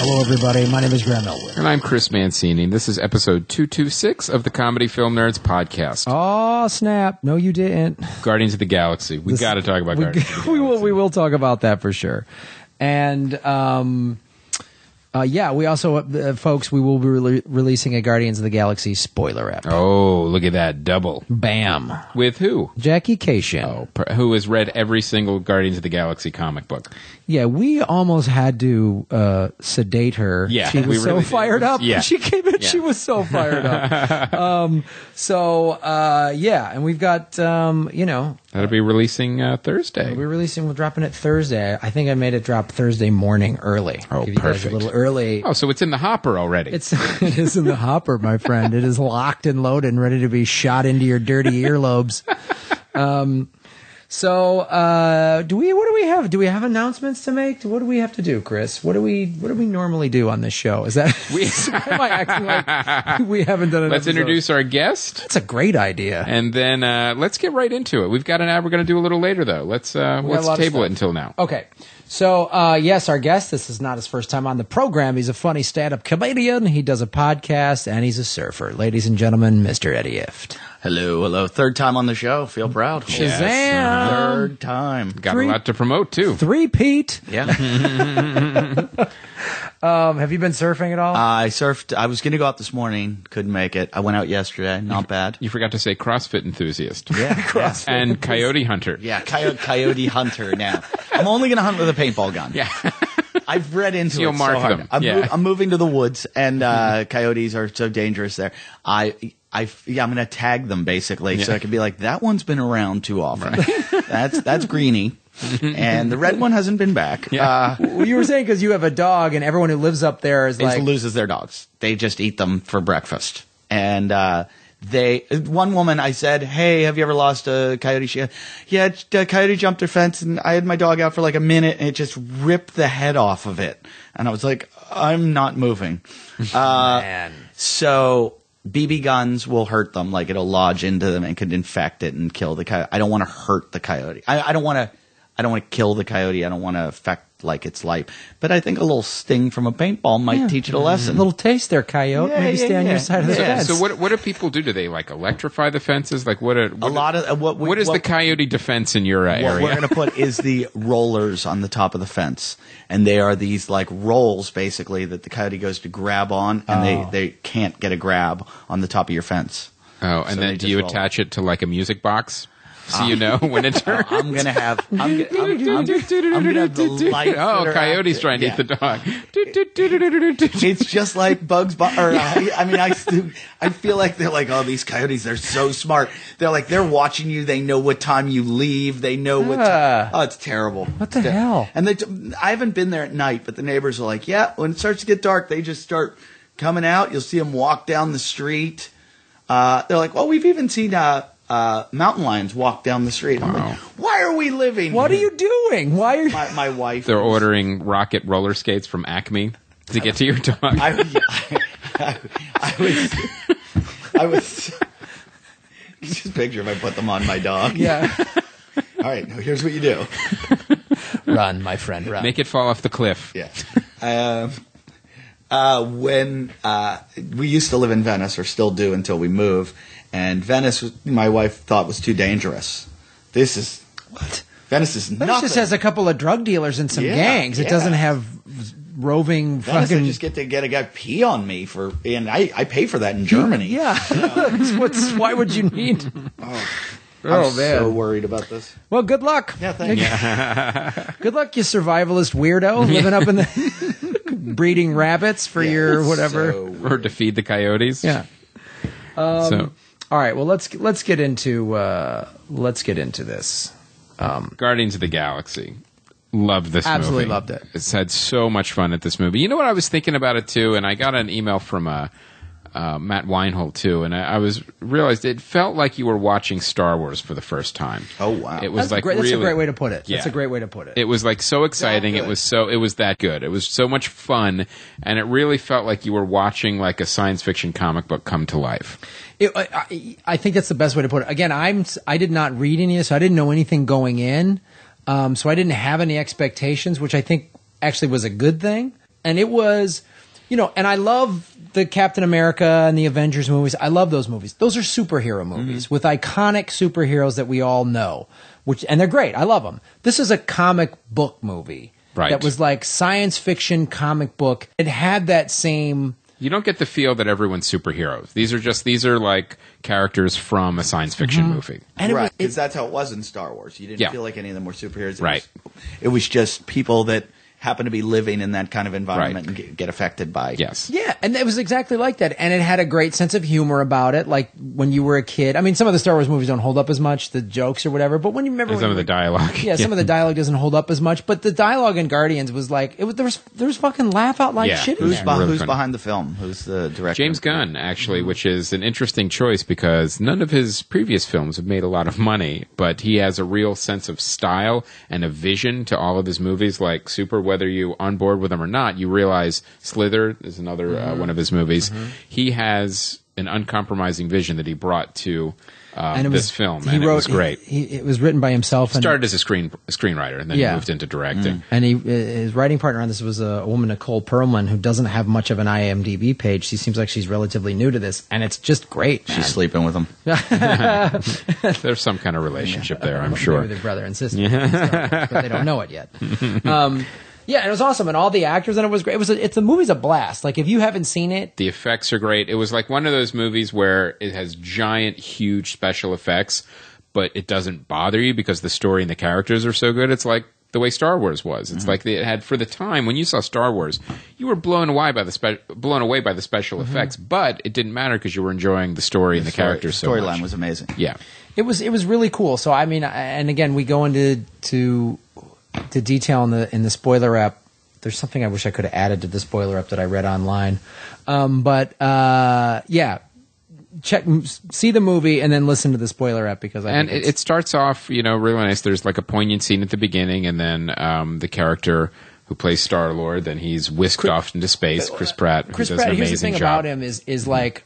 Hello, everybody. My name is Graham Elwood. And I'm Chris Mancini. This is episode 226 of the Comedy Film Nerds podcast. Oh, snap. No, you didn't. Guardians of the Galaxy. We got to talk about Guardians of the Galaxy. We will talk about that for sure. And, we also, folks, we will be releasing a Guardians of the Galaxy spoiler app. Oh, look at that. Double. Bam. With who? Jackie Kashian. Oh, who has read every single Guardians of the Galaxy comic book. Yeah, we almost had to sedate her. Yeah, she was so fired up. Yeah. She came in, she was so fired up. And we've got, That'll be releasing Thursday. We're dropping it Thursday. I think I made it drop Thursday morning early. Oh, give you perfect. guys a little early. Oh, so it's in the hopper already. It is in the hopper, my friend. It is locked and loaded and ready to be shot into your dirty earlobes. What do we have? Do we have announcements to make? What do we have to do, Chris? What do we normally do on this show? Is that am I acting like we haven't done it? Let's introduce our guest. That's a great idea. And then let's get right into it. We've got an ad we're going to do a little later, though. Let's table it until now. Okay. So, yes, our guest, this is not his first time on the program. He's a funny stand-up comedian. He does a podcast, and he's a surfer. Ladies and gentlemen, Mr. Eddie Ifft. Hello. Third time on the show. Feel proud. Shazam! Yes. Third time. Got a lot to promote, too. Three-peat. Yeah. Have you been surfing at all? I surfed. I was going to go out this morning. Couldn't make it. I went out yesterday. Not bad. You forgot to say CrossFit enthusiast. Yeah. CrossFit. And coyote hunter. Yeah, coyote hunter now. I'm only going to hunt with a paintball gun. Yeah. I've read into You'll it mark so hard. them. I'm moving to the woods, and coyotes are so dangerous there. I'm going to tag them, basically, so I can be like, that one's been around too often. Right. That's Greenie. And the red one hasn't been back. Yeah. You were saying because you have a dog, and everyone who lives up there is like loses their dogs. They just eat them for breakfast. And one woman, I said, "Hey, have you ever lost a coyote?" She goes, "Yeah, a coyote jumped her fence, and I had my dog out for like a minute, and it just ripped the head off of it." And I was like, "I'm not moving." Man. So BB guns will hurt them, like it'll lodge into them and could infect it and kill the coyote. I don't want to hurt the coyote. I don't want to kill the coyote. I don't want to affect like its life. But I think a little sting from a paintball might teach it a lesson. A little taste there, coyote. Maybe stay on your side of the fence. So what do people do? Do they like electrify the fences? Like what is the coyote defense in your area? What we're going to put is the rollers on the top of the fence, and they are these like rolls basically that the coyote goes to grab on, and they can't get a grab on the top of your fence. Oh, and So then do you attach it to like a music box? So you know when it turns. I'm gonna have the lights. Oh, coyote's trying to eat the dog. It's just like Bugs Bunny. I feel like they're like, oh, these coyotes, they're so smart. They're watching you. They know what time you leave. They know what. Oh, it's terrible. What the hell? And I haven't been there at night, but the neighbors are like, yeah, when it starts to get dark, they just start coming out. You'll see them walk down the street. They're like, well, we've even seen mountain lions walk down the street. I'm like, why are we living? What are you doing? Why are my wife? They're ordering rocket roller skates from Acme to get to your dog. I was just picture if I put them on my dog. Yeah. All right. Now here's what you do. Run, my friend. Run. Make it fall off the cliff. Yeah. When we used to live in Venice, or still do until we move. And Venice, my wife thought was too dangerous. Venice is nothing. Venice just has a couple of drug dealers and some gangs. It doesn't have roving Venice, fucking. I just get to get a guy pee on me and I pay for that in Germany. Yeah. Why would you need? I'm so worried about this. Well, good luck. Yeah, thank you. Good luck, you survivalist weirdo living up in the breeding rabbits for your whatever, or to feed the coyotes. Yeah. All right. Well, let's get into this. Guardians of the Galaxy. Loved this movie. Absolutely loved it. It's had so much fun at this movie. You know what I was thinking about it too, and I got an email from Matt Weinhold too, and I realized it felt like you were watching Star Wars for the first time. Oh wow! It was that's a great way to put it. Yeah. That's a great way to put it. It was like so exciting. It was that good. It was so much fun, and it really felt like you were watching like a science fiction comic book come to life. I think that's the best way to put it. Again, I did not read any of this, so I didn't know anything going in. So I didn't have any expectations, which I think actually was a good thing. And it was, you know, and I love the Captain America and the Avengers movies. I love those movies. Those are superhero movies with iconic superheroes that we all know, and they're great. I love them. This is a comic book movie that was like science fiction comic book. It had that same... You don't get the feel that everyone's superheroes. These are like characters from a science fiction movie. And right, because that's how it was in Star Wars. You didn't feel like any of them were superheroes. Right. It was just people that happen to be living in that kind of environment and get affected by. Yes. Yeah, and it was exactly like that. And it had a great sense of humor about it, like when you were a kid. I mean, some of the Star Wars movies don't hold up as much, the jokes or whatever, but when you remember... And some of the dialogue. Yeah, some of the dialogue doesn't hold up as much, but the dialogue in Guardians was like, there was fucking laugh out loud shit in there. Who's behind the film? Who's the director? James Gunn, actually, which is an interesting choice because none of his previous films have made a lot of money, but he has a real sense of style and a vision to all of his movies, like whether you on board with him or not, you realize Slither is another one of his movies. He has an uncompromising vision that he brought to this film, and it was great. It was written by himself. He started as a screenwriter, and then he moved into directing. And his writing partner on this was a woman, Nicole Perlman, who doesn't have much of an IMDb page. She seems like she's relatively new to this, and it's just great. She's sleeping with him. There's some kind of relationship there, I'm sure. Maybe they're brother and sister, but they don't know it yet. Yeah, and it was awesome, and all the actors in it was great. The movie's a blast. Like, if you haven't seen it... The effects are great. It was like one of those movies where it has giant, huge special effects, but it doesn't bother you because the story and the characters are so good. It's like the way Star Wars was. It's like it had, for the time, when you saw Star Wars, you were blown away by the special effects, but it didn't matter because you were enjoying the story and the characters so much. The storyline was amazing. Yeah. It was really cool. So, I mean, and again, we go into detail in the spoiler app. There's something I wish I could have added to the spoiler app that I read online. See the movie and then listen to the spoiler app because it starts off, really nice. There's like a poignant scene at the beginning, and then the character who plays Star-Lord, then he's whisked off into space. Chris Pratt, who does an amazing job. Here's the thing about him is like,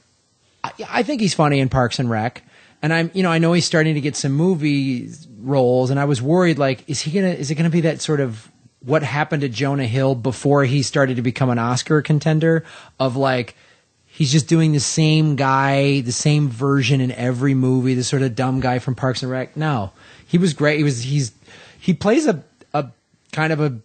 I think he's funny in Parks and Rec. And I know he's starting to get some movie roles, and I was worried, like, is it gonna be that sort of what happened to Jonah Hill before he started to become an Oscar contender, of like, he's just doing the same guy, the same version in every movie, the sort of dumb guy from Parks and Rec. No, he was great. He plays a kind of a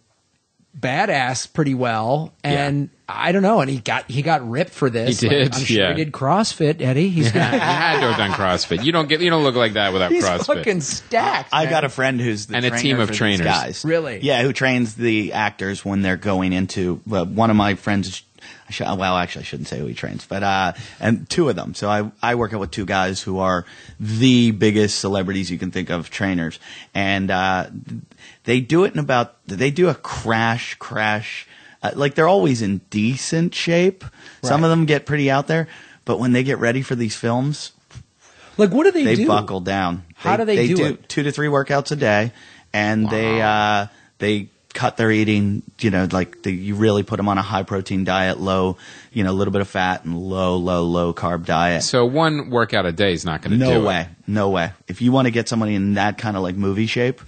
badass pretty well, and I don't know, and he got ripped for this. He did. I'm sure he did CrossFit, Eddie. He had to have done CrossFit. You don't look like that without he's CrossFit. Fucking stacked. I got a friend who's the and a team of trainers. These guys. Really? Yeah, who trains the actors when they're going into. One of my friends. I shouldn't say who he trains, but and two of them. So I work out with two guys who are the biggest celebrities you can think of trainers, and they do it they do a crash. Like, they're always in decent shape. Right. Some of them get pretty out there, but when they get ready for these films, like, what do they do? They buckle down. How do they do it? 2 to 3 workouts a day, and they cut their eating. You really put them on a high protein diet, low, a little bit of fat, and low carb diet. So one workout a day is not going to do it. No way. If you want to get somebody in that kind of like movie shape.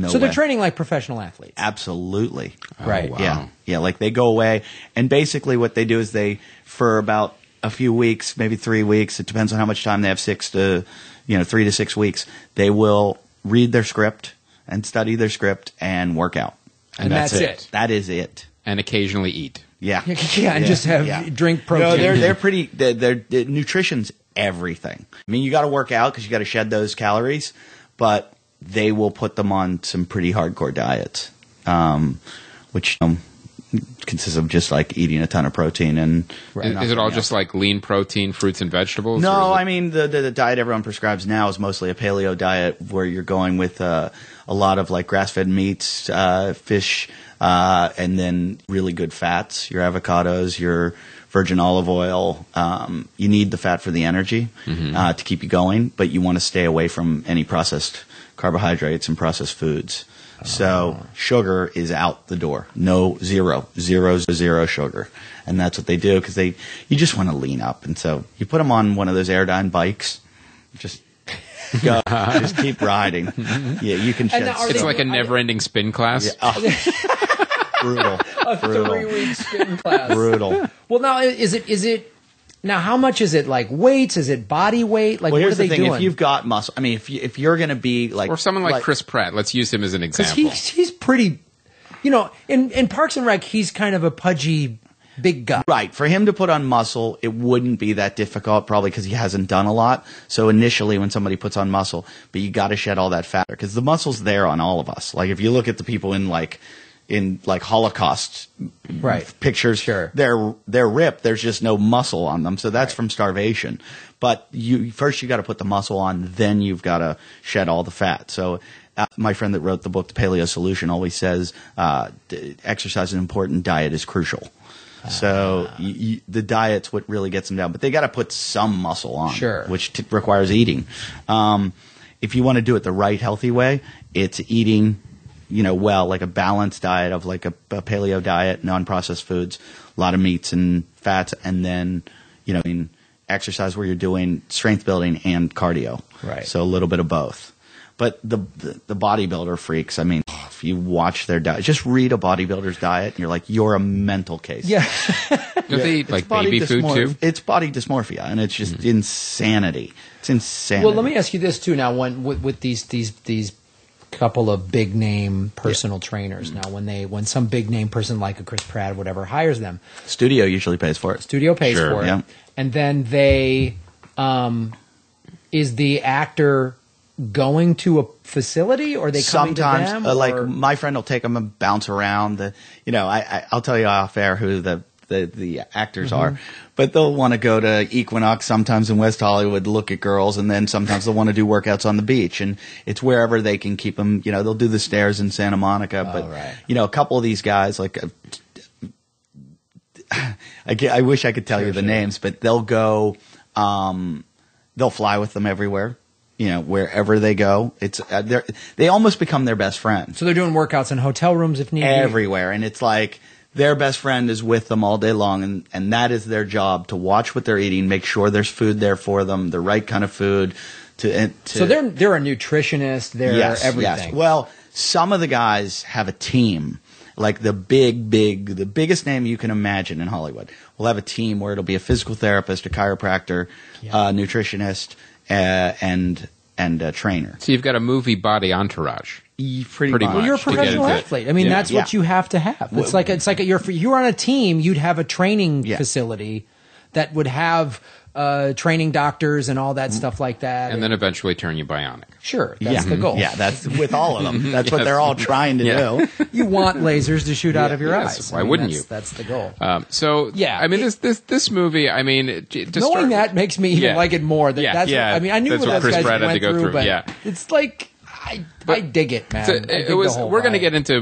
So they're training like professional athletes. Absolutely. Right. Wow. Yeah. Like, they go away, and basically what they do is for about a few weeks, maybe 3 weeks, it depends on how much time they have, 3 to 6 weeks, they will read their script and study their script and work out. And that's it. That is it. And occasionally eat. Yeah. And just drink protein. No, they're pretty. Their nutrition's everything. I mean, you got to work out because you got to shed those calories, but they will put them on some pretty hardcore diets, which consists of just like eating a ton of protein and. Is it all just like lean protein, fruits and vegetables? No, I mean the diet everyone prescribes now is mostly a paleo diet where you're going with a lot of like grass-fed meats, fish, and then really good fats. Your avocados, your virgin olive oil. You need the fat for the energy to keep you going, but you want to stay away from any processed carbohydrates and processed foods. So sugar is out the door. Zero sugar. And that's what they do because you just want to lean up. And so you put them on one of those Airdyne bikes, just go, just keep riding. Yeah, you can shed. It's like a never-ending spin class. Yeah. Brutal. A 3-week spin class. Brutal. Well, now is it? Now, how much is it? Like weights? Is it body weight? Like, Well, what here's are they the thing: doing? if you've got muscle, I mean, if you're going to be like, Or someone like Chris Pratt. Let's use him as an Because example. he's pretty, in Parks and Rec, he's kind of a pudgy big guy. right, for him to put on muscle, it wouldn't be that difficult, probably because he hasn't done a lot. So initially, when somebody puts on muscle, but you got to shed all that fat because the muscle's there on all of us. Like if you look at the people in Holocaust Right. pictures, Sure. they're ripped. There's just no muscle on them, so that's from starvation. But you got to put the muscle on, then you've got to shed all the fat. So my friend that wrote the book, The Paleo Solution, always says exercise is important, diet is crucial. So the diet's what really gets them down, but they got to put some muscle on, Sure. which requires eating. If you want to do it the right, healthy way, it's eating, like a balanced diet of like a paleo diet, non-processed foods, a lot of meats and fats, and then, exercise where you're doing strength building and cardio. Right. So a little bit of both. But the bodybuilder freaks, I mean, if you watch their diet, just read a bodybuilder's diet, and you're like, you're a mental case. Yeah. Do they eat like baby food too? It's body dysmorphia, and it's just insanity. It's insanity. Well, let me ask you this too. Now, with these couple of big name personal trainers, now when some big name person like a Chris Pratt or whatever hires them, Studio usually pays for it. studio pays Sure, for it, yeah. and then they is the actor going to a facility, or are they coming Sometimes, to them? like or- my friend will take them and bounce around. I'll tell you off air who the actors are, but they'll want to go to Equinox sometimes in West Hollywood to look at girls, and then sometimes they'll want to do workouts on the beach, and it's wherever they can keep them. They'll do the stairs in Santa Monica, but right. a couple of these guys, like I wish I could tell you the names, but they'll go. They'll fly with them everywhere. Wherever they go, they almost become their best friend. so they're doing workouts in hotel rooms if needed. Everywhere, and it's like their best friend is with them all day long, and that is their job, to watch what they're eating, make sure there's food there for them, the right kind of food. So they're a nutritionist. They're everything. Yes. Well, some of the guys have a team. Like the biggest name you can imagine in Hollywood will have a team where it'll be a physical therapist, a chiropractor, a nutritionist, and a trainer. So you've got a movie body entourage. Pretty much. much. Well, you're a to get professional into it. athlete. I mean, Yeah. that's what you have to have. It's like if you were on a team, you'd have a training facility that would have training doctors and all that stuff like that. And then eventually turn you bionic. Sure, that's the goal. Yeah, that's with all of them. That's what they're all trying to do. You want lasers to shoot out of your Yes. eyes. Why wouldn't you? That's the goal. Yeah, I mean, this movie. I mean, Knowing that makes me even like it more. That's yeah. What, I mean, I knew That's what what those Chris guys Pratt had went to go through, through, but yeah. it's like I dig it, man. So I dig it was. the whole We're going to vibe. get into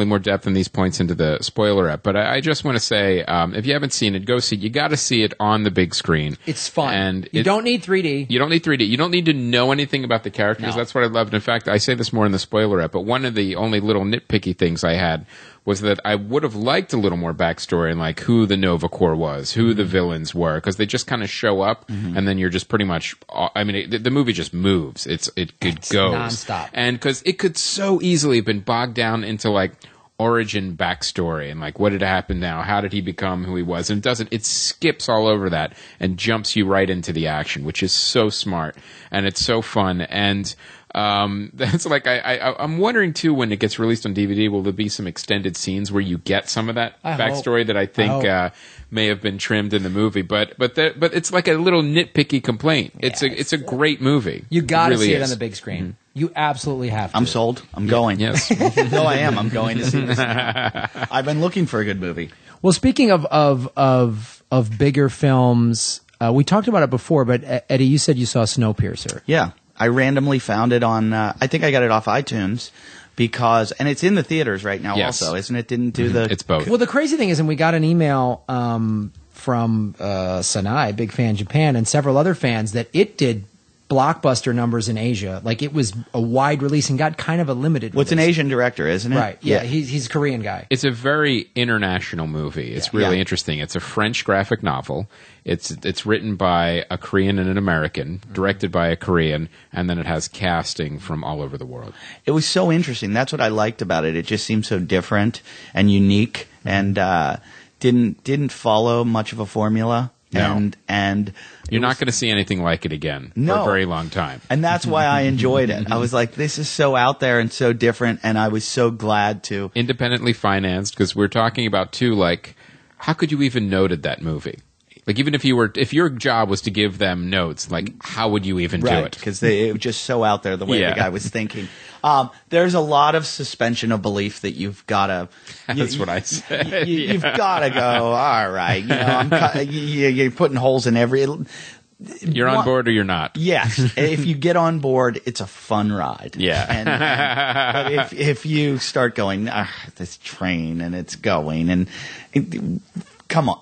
more depth in these points into the spoiler app. But I just want to say, if you haven't seen it, go see it. You got to see it on the big screen. It's fun, and you don't need 3D. You don't need 3D. You don't need to know anything about the characters. No. That's what I loved. In fact, I say this more in the spoiler app. But one of the only little nitpicky things I had was that I would have liked a little more backstory and like who the Nova Corps was, who the villains were, because they just kind of show up and then you're just pretty much. I mean, the movie just moves. It goes nonstop, and because it could so easily have been bogged down into like origin backstory and like what had happened now, how did he become who he was, and it doesn't. It skips all over that and jumps you right into the action, which is so smart and it's so fun. And that's like I'm wondering too, when it gets released on DVD, will there be some extended scenes where you get some of that backstory that I think may have been trimmed in the movie? But it's like a little nitpicky complaint. It's a great movie. You got to really see it is. on the big screen. You absolutely have to. I'm sold. I'm going. Yes. No, I am. I'm going to see this. I've been looking for a good movie. Well, speaking of bigger films, we talked about it before, but Eddie, you said you saw Snowpiercer. Yeah. I randomly found it on, I think I got it off iTunes because, and it's in the theaters right now also, isn't it? Didn't do the. It's both. Well, the crazy thing is, and we got an email from Sanai, big fan Japan, and several other fans that it did blockbuster numbers in Asia. Like, it was a wide release and got kind of a limited What's release. an Asian director, isn't it? Right. Yeah, he's a Korean guy. It's a very international movie. It's really interesting. It's a French graphic novel. It's written by a Korean and an American, directed by a Korean, and then it has casting from all over the world. It was so interesting. That's what I liked about it. It just seemed so different and unique, and didn't follow much of a formula. No. And You're not going to see anything like it again for a very long time. And that's why I enjoyed it. I was like, this is so out there and so different, and I was so glad to. Independently financed, because we're talking about, too, like, how could you even noted that movie? Like, even if your job was to give them notes, like, how would you even do it? Because it was just so out there the way the guy was thinking. There's a lot of suspension of belief that you've got to. That's what I said. You've got to go. All right, you're putting holes in every. You're on board or you're not. Yes, if you get on board, it's a fun ride. Yeah. But if you start going, this train and it's going and come on.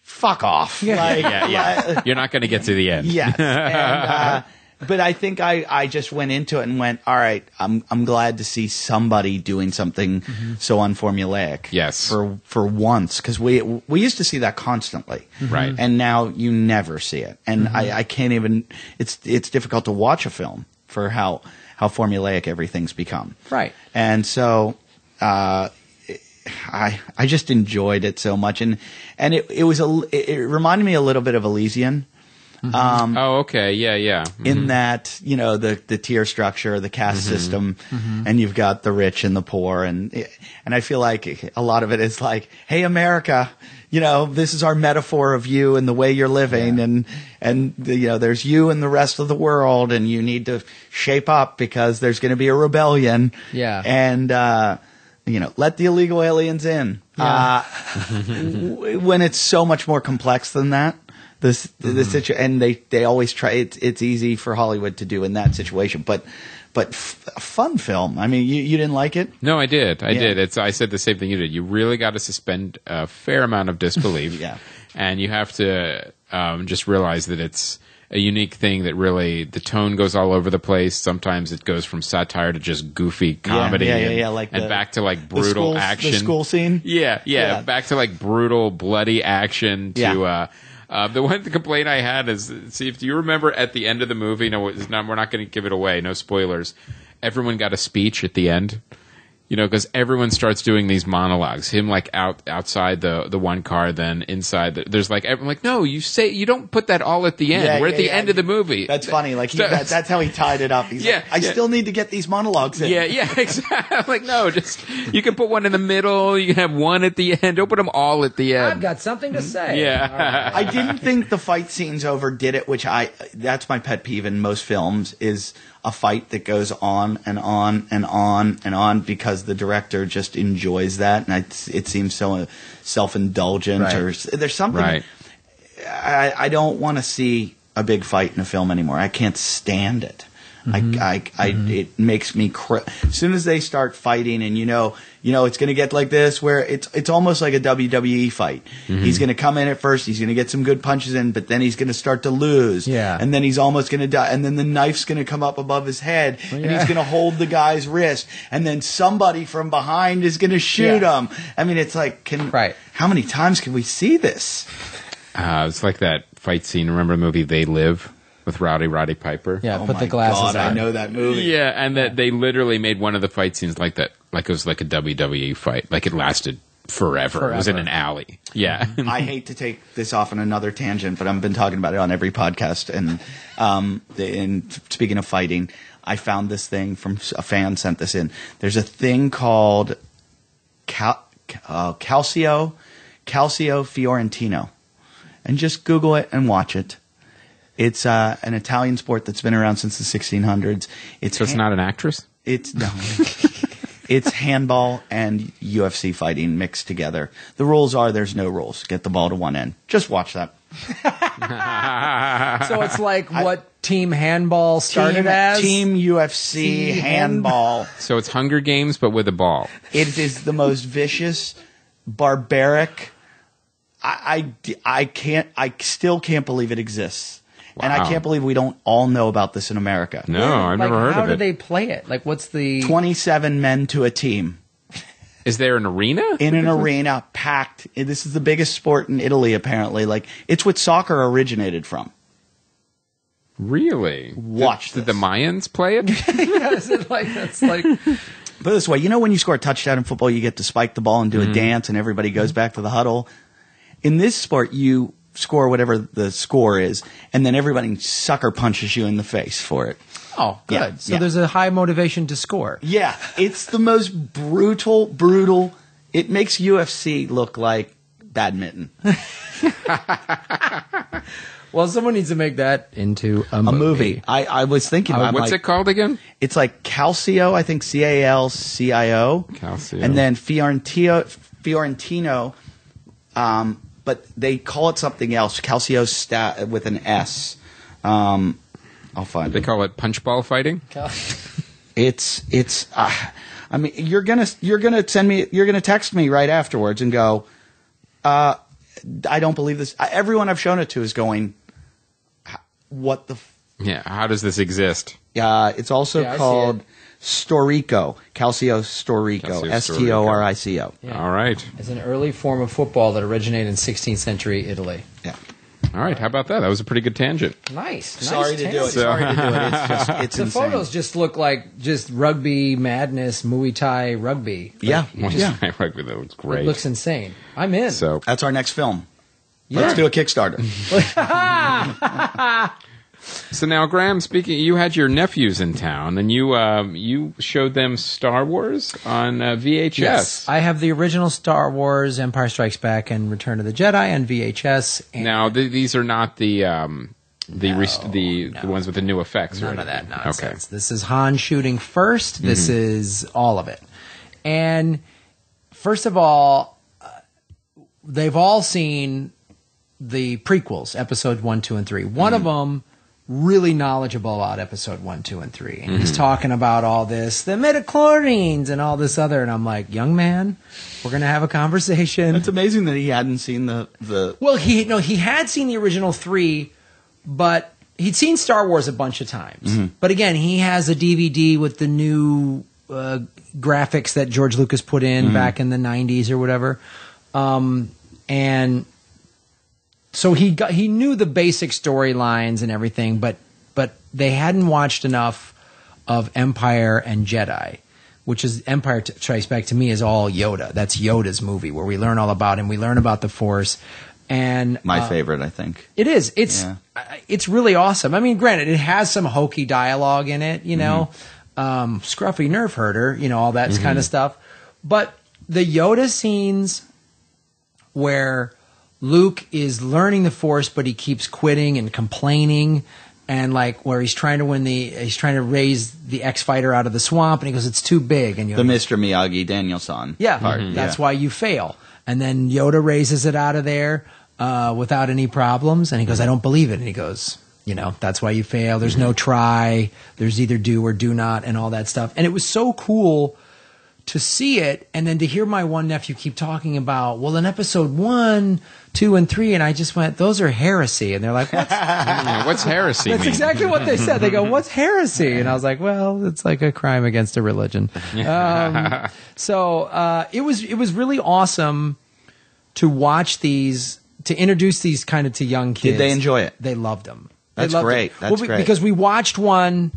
Fuck off. Yeah. You're not going to get to the end. Yes. And, but I think I just went into it and went, all right, I'm glad to see somebody doing something so unformulaic. Yes. For once, because we used to see that constantly. Right. And now you never see it. And I can't even, it's difficult to watch a film for how formulaic everything's become. Right. And so, I just enjoyed it so much, and it reminded me a little bit of Elysian. Oh, okay, yeah. In that, the tier structure, the caste system, and you've got the rich and the poor, and I feel like a lot of it is like, hey, America, this is our metaphor of you and the way you're living, and there's you and the rest of the world, and you need to shape up because there's going to be a rebellion. Yeah. And let the illegal aliens in. Yeah. When it's so much more complex than that, the situation, and they always try. It's easy for Hollywood to do in that situation, but a fun film. I mean, you didn't like it? No, I did. I did. I said the same thing you did. You really got to suspend a fair amount of disbelief. Yeah. And you have to just realize that it's a unique thing that really the tone goes all over the place. Sometimes it goes from satire to just goofy comedy and back to like brutal action. The school scene? Yeah. Back to like brutal, bloody action to the one complaint I had is, see, if you remember at the end of the movie, we're not going to give it away, no spoilers. Everyone got a speech at the end. Because everyone starts doing these monologues. Him like outside the one car, then inside. There's like everyone like, no, you don't put that all at the end. We're at the end of the movie. That's funny. Like that's how he tied it up. He's like, I still need to get these monologues in. Yeah, exactly. Like no, just you can put one in the middle. You can have one at the end. Don't put them all at the end. I've got something to say. Yeah, I didn't think the fight scenes overdid it, which that's my pet peeve in most films is a fight that goes on and on and on and on because the director just enjoys that, and it seems so self-indulgent. Right. Or there's something. Right. I don't want to see a big fight in a film anymore. I can't stand it. It makes me as soon as they start fighting, and it's going to get like this, where it's almost like a WWE fight. He's going to come in at first, he's going to get some good punches in, but then he's going to start to lose, and then he's almost going to die, and then the knife's going to come up above his head, and he's going to hold the guy's wrist, and then somebody from behind is going to shoot him. I mean, it's like, how many times can we see this? It's like that fight scene. Remember the movie They Live? With Roddy Piper. Yeah, put the glasses on. I know that movie. Yeah, and that they literally made one of the fight scenes like that, like it was like a WWE fight. Like it lasted forever. It was in an alley. Yeah. I hate to take this off on another tangent, but I've been talking about it on every podcast. And speaking of fighting, I found this thing from a fan sent this in. There's a thing called Calcio Fiorentino. And just Google it and watch it. It's an Italian sport that's been around since the 1600s. So it's not an actress? No. It's handball and UFC fighting mixed together. The rules are there's no rules. Get the ball to one end. Just watch that. So it's like what team handball started as? Team UFC handball. So it's Hunger Games, but with a ball. It is the most vicious, barbaric. I still can't believe it exists. And I can't believe we don't all know about this in America. No, I've never heard How of do it. they play it? Like, what's the 27 men to a team. Is there an arena? In an arena, packed. This is the biggest sport in Italy, apparently. Like, it's what soccer originated from. Really? Watch Did this. the Mayans play it? yeah, is it like that's like Put it this way, when you score a touchdown in football, you get to spike the ball and do a dance, and everybody goes back to the huddle. In this sport, you score whatever the score is, and then everybody sucker punches you in the face for it. oh good. Yeah, So yeah. there's a high motivation to score. Yeah, it's the most brutal. It makes UFC look like badminton. Well, someone needs to make that into a A movie. I was thinking about What's it called again? It's like Calcio, I think Calcio. Calcio. And then Fiorentino, but they call it something else. Calcio with an S. I'll find They it. call it punchball fighting? It's I mean, you're gonna text me right afterwards and go, I don't believe this. Everyone I've shown it to is going, what the Yeah, how does this exist? it's also Yeah, I see called it. Storico. Calcio Storico. Calcio Storico. Yeah. All right. It's an early form of football that originated in 16th century Italy. Yeah. All right, how about that? That was a pretty good tangent. Nice. Sorry nice to do it. tangent. Sorry to do it. It's The insane. photos just look like just rugby madness, Muay Thai rugby. Yeah. Yeah. Rugby, that looks It great. looks insane. I'm in. So, That's our next film. Yeah. Let's do a Kickstarter. so now, Graham, speaking, you had your nephews in town, and you showed them Star Wars on VHS. Yes, I have the original Star Wars, Empire Strikes Back, and Return of the Jedi on VHS. And Now, these are not the ones with the new effects. none or of that anything. nonsense. This is Han shooting first. This is all of it. And first of all, they've all seen the prequels, episode 1, 2, and 3. One of them really knowledgeable about episode 1, 2, and 3. And he's talking about all this, the midichlorians and all this other. And I'm like, young man, we're going to have a conversation. It's amazing that he hadn't seen the Well, he had seen the original 3, but he'd seen Star Wars a bunch of times. But again, he has a DVD with the new graphics that George Lucas put in back in the 90s or whatever. And so he knew the basic storylines and everything, but they hadn't watched enough of Empire and Jedi, which is Empire Strikes Back to me is all Yoda. That's Yoda's movie where we learn all about him. We learn about the Force. And my favorite, I think. it is. Yeah. It's really awesome. I mean, granted, it has some hokey dialogue in it, scruffy nerf herder, all that kind of stuff. But the Yoda scenes where Luke is learning the Force, but he keeps quitting and complaining, and like where he's trying to raise the X-Fighter out of the swamp, and he goes, "It's too big," and The Mr. Miyagi Danielson. yeah, part. that's why you fail. And then Yoda raises it out of there without any problems, and he goes, "I don't believe it," and he goes, "That's why you fail. There's no try. There's either do or do not," and all that stuff. And it was so cool to see it, and then to hear my one nephew keep talking about, well, in episode 1, 2, and 3, and I just went, those are heresy. And they're like, what's What's heresy That's mean? exactly what they said. They go, what's heresy? And I was like, well, it's like a crime against a religion. So it was really awesome to watch these, to introduce these kind of to young kids. Did they enjoy it? They loved them. That's great. That's great. Because we watched one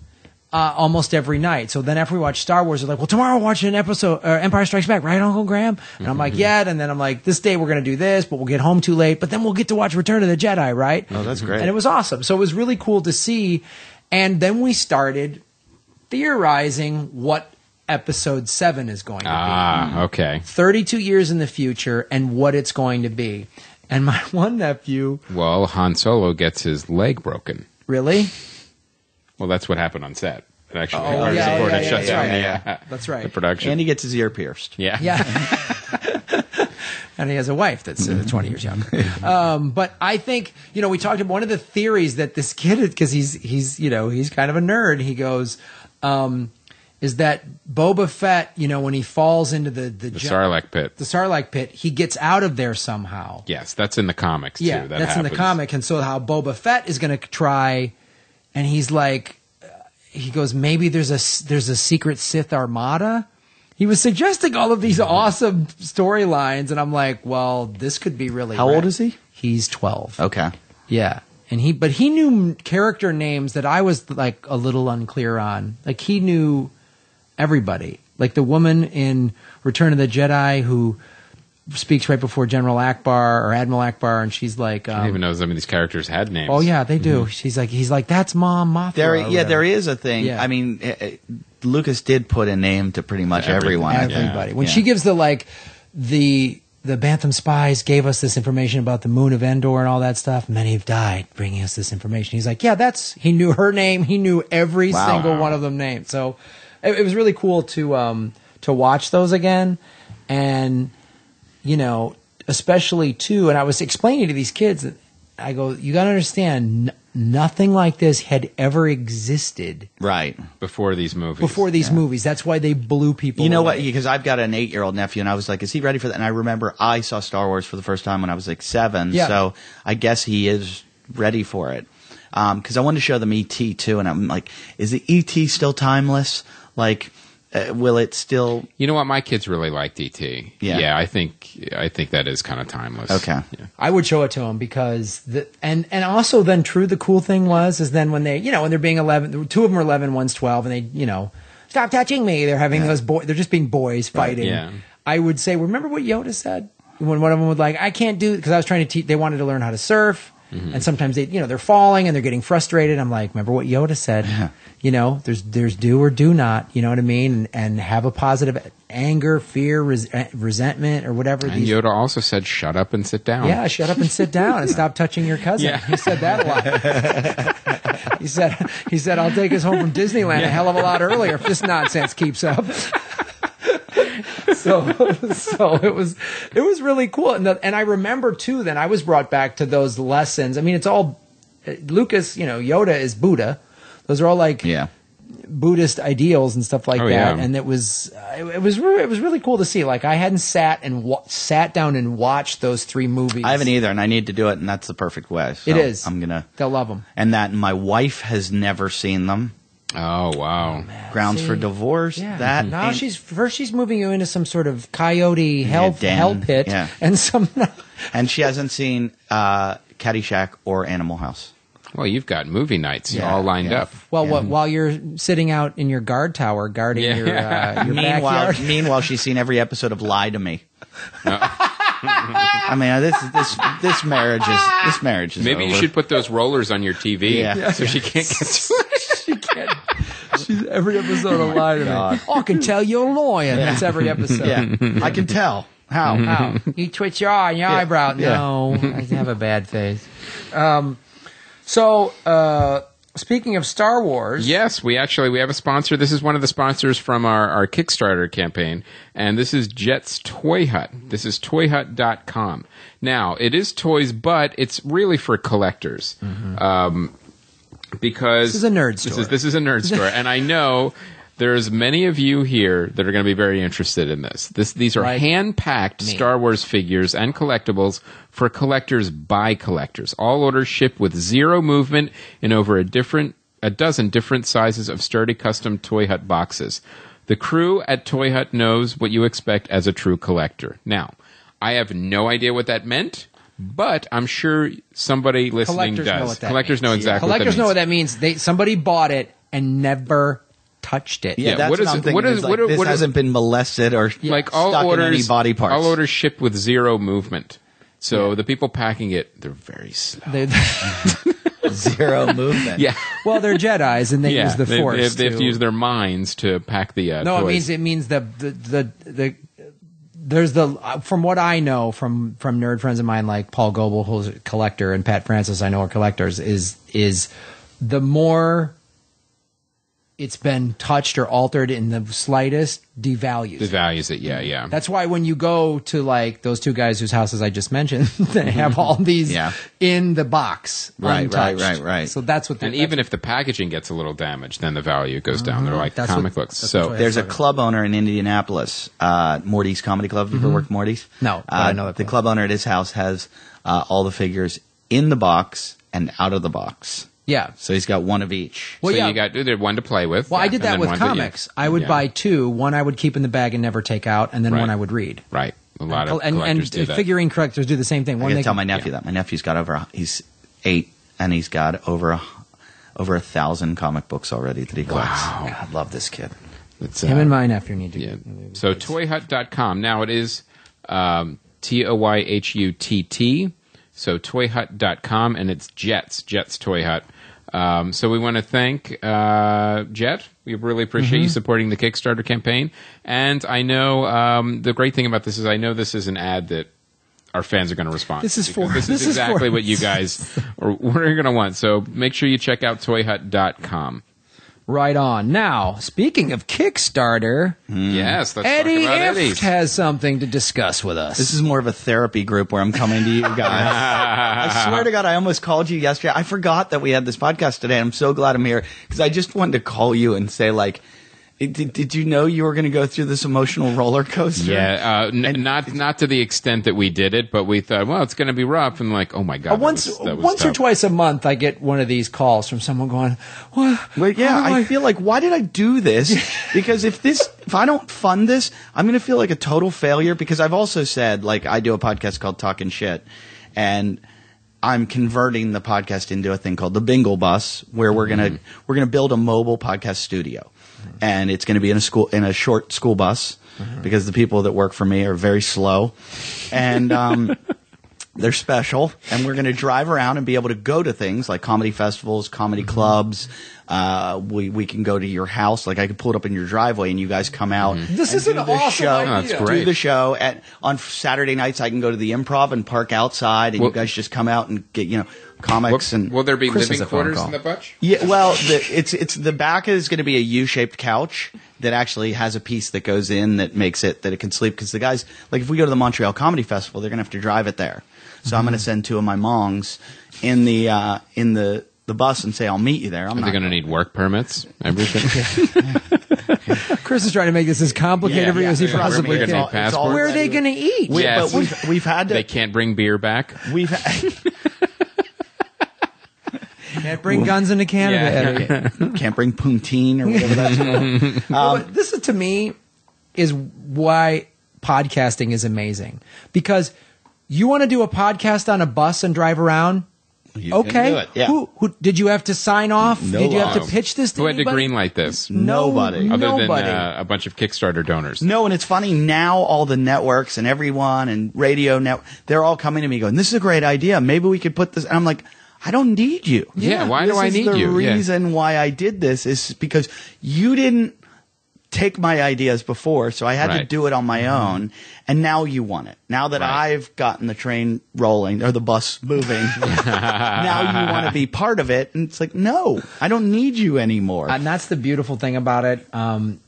almost every night. So then after we watched Star Wars, they're like, well, tomorrow we're watching an episode, Empire Strikes Back, right, Uncle Graham? And I'm like, yeah. And then I'm like, this day we're going to do this, but we'll get home too late. But then we'll get to watch Return of the Jedi, right? Oh, that's great. And it was awesome. So it was really cool to see. And then we started theorizing what episode 7 is going to be. Ah, okay. 32 years in the future and what it's going to be. And my one nephew, Well, Han Solo gets his leg broken. really? Well, that's what happened on set. It actually, Oh, Harrison yeah, Ford yeah, had yeah, shut that's down right. That's right. the production. And he gets his ear pierced. yeah. Yeah. And he has a wife that's 20 years younger. But I think, we talked about one of the theories that this kid, because he's kind of a nerd. He goes, is that Boba Fett, when he falls into the Sarlacc pit. The Sarlacc pit, he gets out of there somehow. Yes, that's in the comics too. Yeah, that's in the comic. And so how Boba Fett is going to try, and he's like, he goes, maybe there's a secret Sith armada. He was suggesting all of these awesome storylines, and I'm like, well, this could be really. How old is he? He's 12. Okay. Yeah. But he knew character names that I was like a little unclear on. Like he knew everybody. Like the woman in Return of the Jedi who speaks right before General Akbar or Admiral Akbar, and she's like, I didn't even know some of these characters had names. Oh yeah, they do. Mm-hmm. He's like, that's Mom Mothra. There is a thing. Yeah. I mean, Lucas did put a name to pretty much everyone. Everybody. When she gives the Bantam spies gave us this information about the moon of Endor and all that stuff. Many have died bringing us this information. He's like, yeah, he knew her name. He knew every single one of them named. So it was really cool to watch those again. And, especially too, and I was explaining to these kids, I go, you got to understand, nothing like this had ever existed. Right. Before these movies. Movies. That's why they blew people You know away. what? Because I've got an 8-year-old nephew, and I was like, is he ready for that? And I remember I saw Star Wars for the first time when I was like 7. Yeah. So I guess he is ready for it. Because I wanted to show them E.T. too, and I'm like, is the E.T. still timeless? Like, will it still... You know what? My kids really liked E.T. Yeah. I think that is kind of timeless. Okay. Yeah. I would show it to them because and also then the cool thing is then when they when they're being 11, 2 of them are 11, one's 12, and they stop touching me. They're having those they're just being boys fighting. Yeah. I would say, remember what Yoda said when one of them would I can't do, because I was trying to teach. They wanted to learn how to surf. Mm-hmm. And sometimes they're falling and they're getting frustrated. I'm like, remember what Yoda said? There's do or do not. You know what I mean? And have a positive anger, fear, resentment, or whatever. And Yoda also said, "Shut up and sit down." Yeah, shut up and sit down and stop touching your cousin. Yeah. He said that a lot. He said, "I'll take us home from Disneyland a hell of a lot earlier if this nonsense keeps up." So it was really cool, and I remember too. Then I was brought back to those lessons. I mean, it's all Lucas. Yoda is Buddha. Those are all Buddhist ideals and stuff like that. Yeah. And it was really cool to see. Like I hadn't sat down and watched those 3 movies. I haven't either, and I need to do it, and that's the perfect way. So it is. I'm gonna. They'll love them. And my wife has never seen them. Oh wow! Grounds for divorce. Yeah. That now she's moving you into some sort of coyote hell pit, and some. And she hasn't seen Caddyshack or Animal House. Well, you've got movie nights all lined up. Well, while you're sitting out in your guard tower guarding your backyard. Meanwhile, she's seen every episode of Lie to Me. I mean, this marriage is Maybe over. you should put those rollers on your TV Yeah. so she can't get. She can't. She's every episode of Lie to Me. Oh, I can tell you're a lawyer. That's every episode. Yeah, I can tell. How? How? You twitch your eye and your eyebrow. Yeah. No, I have a bad face. So, speaking of Star Wars. Yes, we have a sponsor. This is one of the sponsors from our Kickstarter campaign, and this is Jet's Toy Hut. This is toyhut.com. Now, it is toys, but it's really for collectors. Mm-hmm. Because this is a nerd store. This is a nerd store, and I know there's many of you here that are going to be very interested in this. These are hand-packed Star Wars figures and collectibles for collectors by collectors. All orders shipped with 0 movement in over a dozen different sizes of sturdy custom Toy Hut boxes. The crew at Toy Hut knows what you expect as a true collector. Now, I have no idea what that meant. But I'm sure somebody listening does. Collectors know exactly what that means. Collectors know what that means. Somebody bought it and never touched it. Yeah, that's what I'm thinking. This hasn't been molested or stuck in any body parts. All orders shipped with 0 movement. So the people packing it, they're very slow. 0 movement. Yeah. Well, they're Jedis and they use the Force. They have to use their minds to pack the toys. It means there's from what I know from nerd friends of mine like Paul Goebel, who's a collector, and Pat Francis, I know are collectors, is the more it's been touched or altered in the slightest, devalues. Devalues it, yeah. That's why when you go to like those two guys whose houses I just mentioned, they have all these in the box, untouched. Right. So that's what. And even if the packaging gets a little damaged, then the value goes down. They're like comic books. So there's a club owner in Indianapolis, Morty's Comedy Club. Have you ever worked with Morty's? No, but I know that the club owner at his house has all the figures in the box and out of the box. Yeah. So he's got one of each. Well, you got one to play with. Well, I did that with comics. I would buy two. One I would keep in the bag and never take out, and then one I would read. Right. A lot of collectors do that. Figurine collectors do the same thing. I can tell my nephew that. My nephew's got he's 8, and he's got over 1,000 comic books already that he collects. Wow. God, I love this kid. Him and my nephew need to. Yeah. So toyhut.com. Now it is TOYHUTT. So toyhut.com, and it's Jet's Toy Hut. So we want to thank Jet. We really appreciate you supporting the Kickstarter campaign. And I know the great thing about this is I know this is an ad that our fans are going to respond. This is exactly what you guys are going to want. So make sure you check out toyhut.com. Right on. Now, speaking of Kickstarter, yes, let's Eddie talk about Ifft has something to discuss with us. This is more of a therapy group where I'm coming to you guys. I swear to God, I almost called you yesterday. I forgot that we had this podcast today. I'm so glad I'm here because I just wanted to call you and say, like, did you know you were going to go through this emotional roller coaster? Yeah, not to the extent that we did it, but we thought, well, it's going to be rough, and like, oh my God, once or twice a month, I get one of these calls from someone going, "What?" Well, yeah, I feel like, why did I do this? Because if I don't fund this, I'm going to feel like a total failure. Because I've also said, like, I do a podcast called Talking Shit, and I'm converting the podcast into a thing called the Bingle Bus, where we're gonna build a mobile podcast studio. And it's going to be in a short school bus because the people that work for me are very slow and they're special. And we're going to drive around and be able to go to things like comedy festivals, comedy clubs. We can go to your house. Like I could pull it up in your driveway and you guys come out. This is an awesome idea. Oh, that's great. Do the show. On Saturday nights, I can go to the Improv and park outside and you guys just come out and get, comics. And will there be Chris living has a phone quarters call. in the butch? Yeah, well, it's the back is going to be a U-shaped couch that actually has a piece that goes in that makes it that it can sleep. Because the guys, like if we go to the Montreal Comedy Festival, they're going to have to drive it there. So I'm going to send 2 of my mongs in the bus and say I'll meet you there. Are they going to need work permits? Everything. Chris is trying to make this as complicated for you as he possibly can. Passports. Where are they going to eat? Yes. But we've had to. They can't bring beer back. Can't bring guns into Canada. Yeah. Can't bring poutine or whatever that's called. This is, to me, is why podcasting is amazing. Because you want to do a podcast on a bus and drive around? You can do it, yeah. Who did you have to sign off? No. Did you have to pitch this to Who had to anybody? greenlight this? Nobody. Other than a bunch of Kickstarter donors. No, and it's funny now. All the networks and everyone and radio net, they're all coming to me going, "This is a great idea. Maybe we could put this." And I'm like, I don't need you. Yeah, why do I need you? The reason why I did this is because you didn't take my ideas before, so I had to do it on my own, and now you want it. Now that I've gotten the train rolling, or the bus moving, now you want to be part of it, and it's like, no, I don't need you anymore. And that's the beautiful thing about it.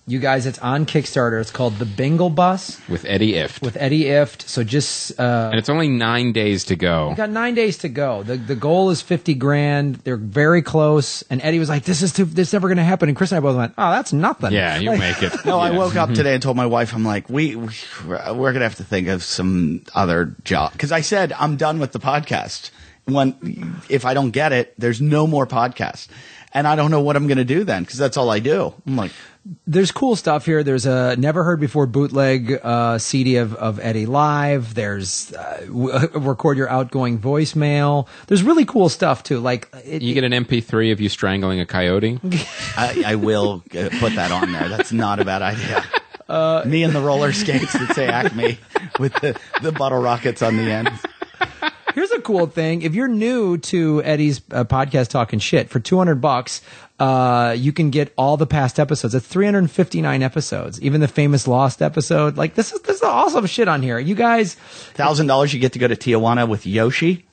You guys, it's on Kickstarter. It's called The Bingle Bus. With Eddie Ifft. So just... and it's only 9 days to go. You got 9 days to go. The goal is $50,000. They're very close. And Eddie was like, this is never going to happen. And Chris and I both went, oh, that's nothing. Yeah, you make it. No, I woke up today and told my wife, I'm like, we're going to have to think of some other job. Because I said, I'm done with the podcast. If I don't get it, there's no more podcast. And I don't know what I'm going to do then, because that's all I do. I'm like... There's cool stuff here. There's a never heard before bootleg CD of Eddie live. There's record your outgoing voicemail. There's really cool stuff too. Like you get an MP3 of you strangling a coyote. I will put that on there. That's not a bad idea. Me and the roller skates that say Acme with the bottle rockets on the end. Here's a cool thing. If you're new to Eddie's podcast Talking Shit, for $200, you can get all the past episodes. It's 359 episodes. Even the famous Lost episode. Like this is awesome shit on here. You guys, $1,000 you get to go to Tijuana with Yoshi.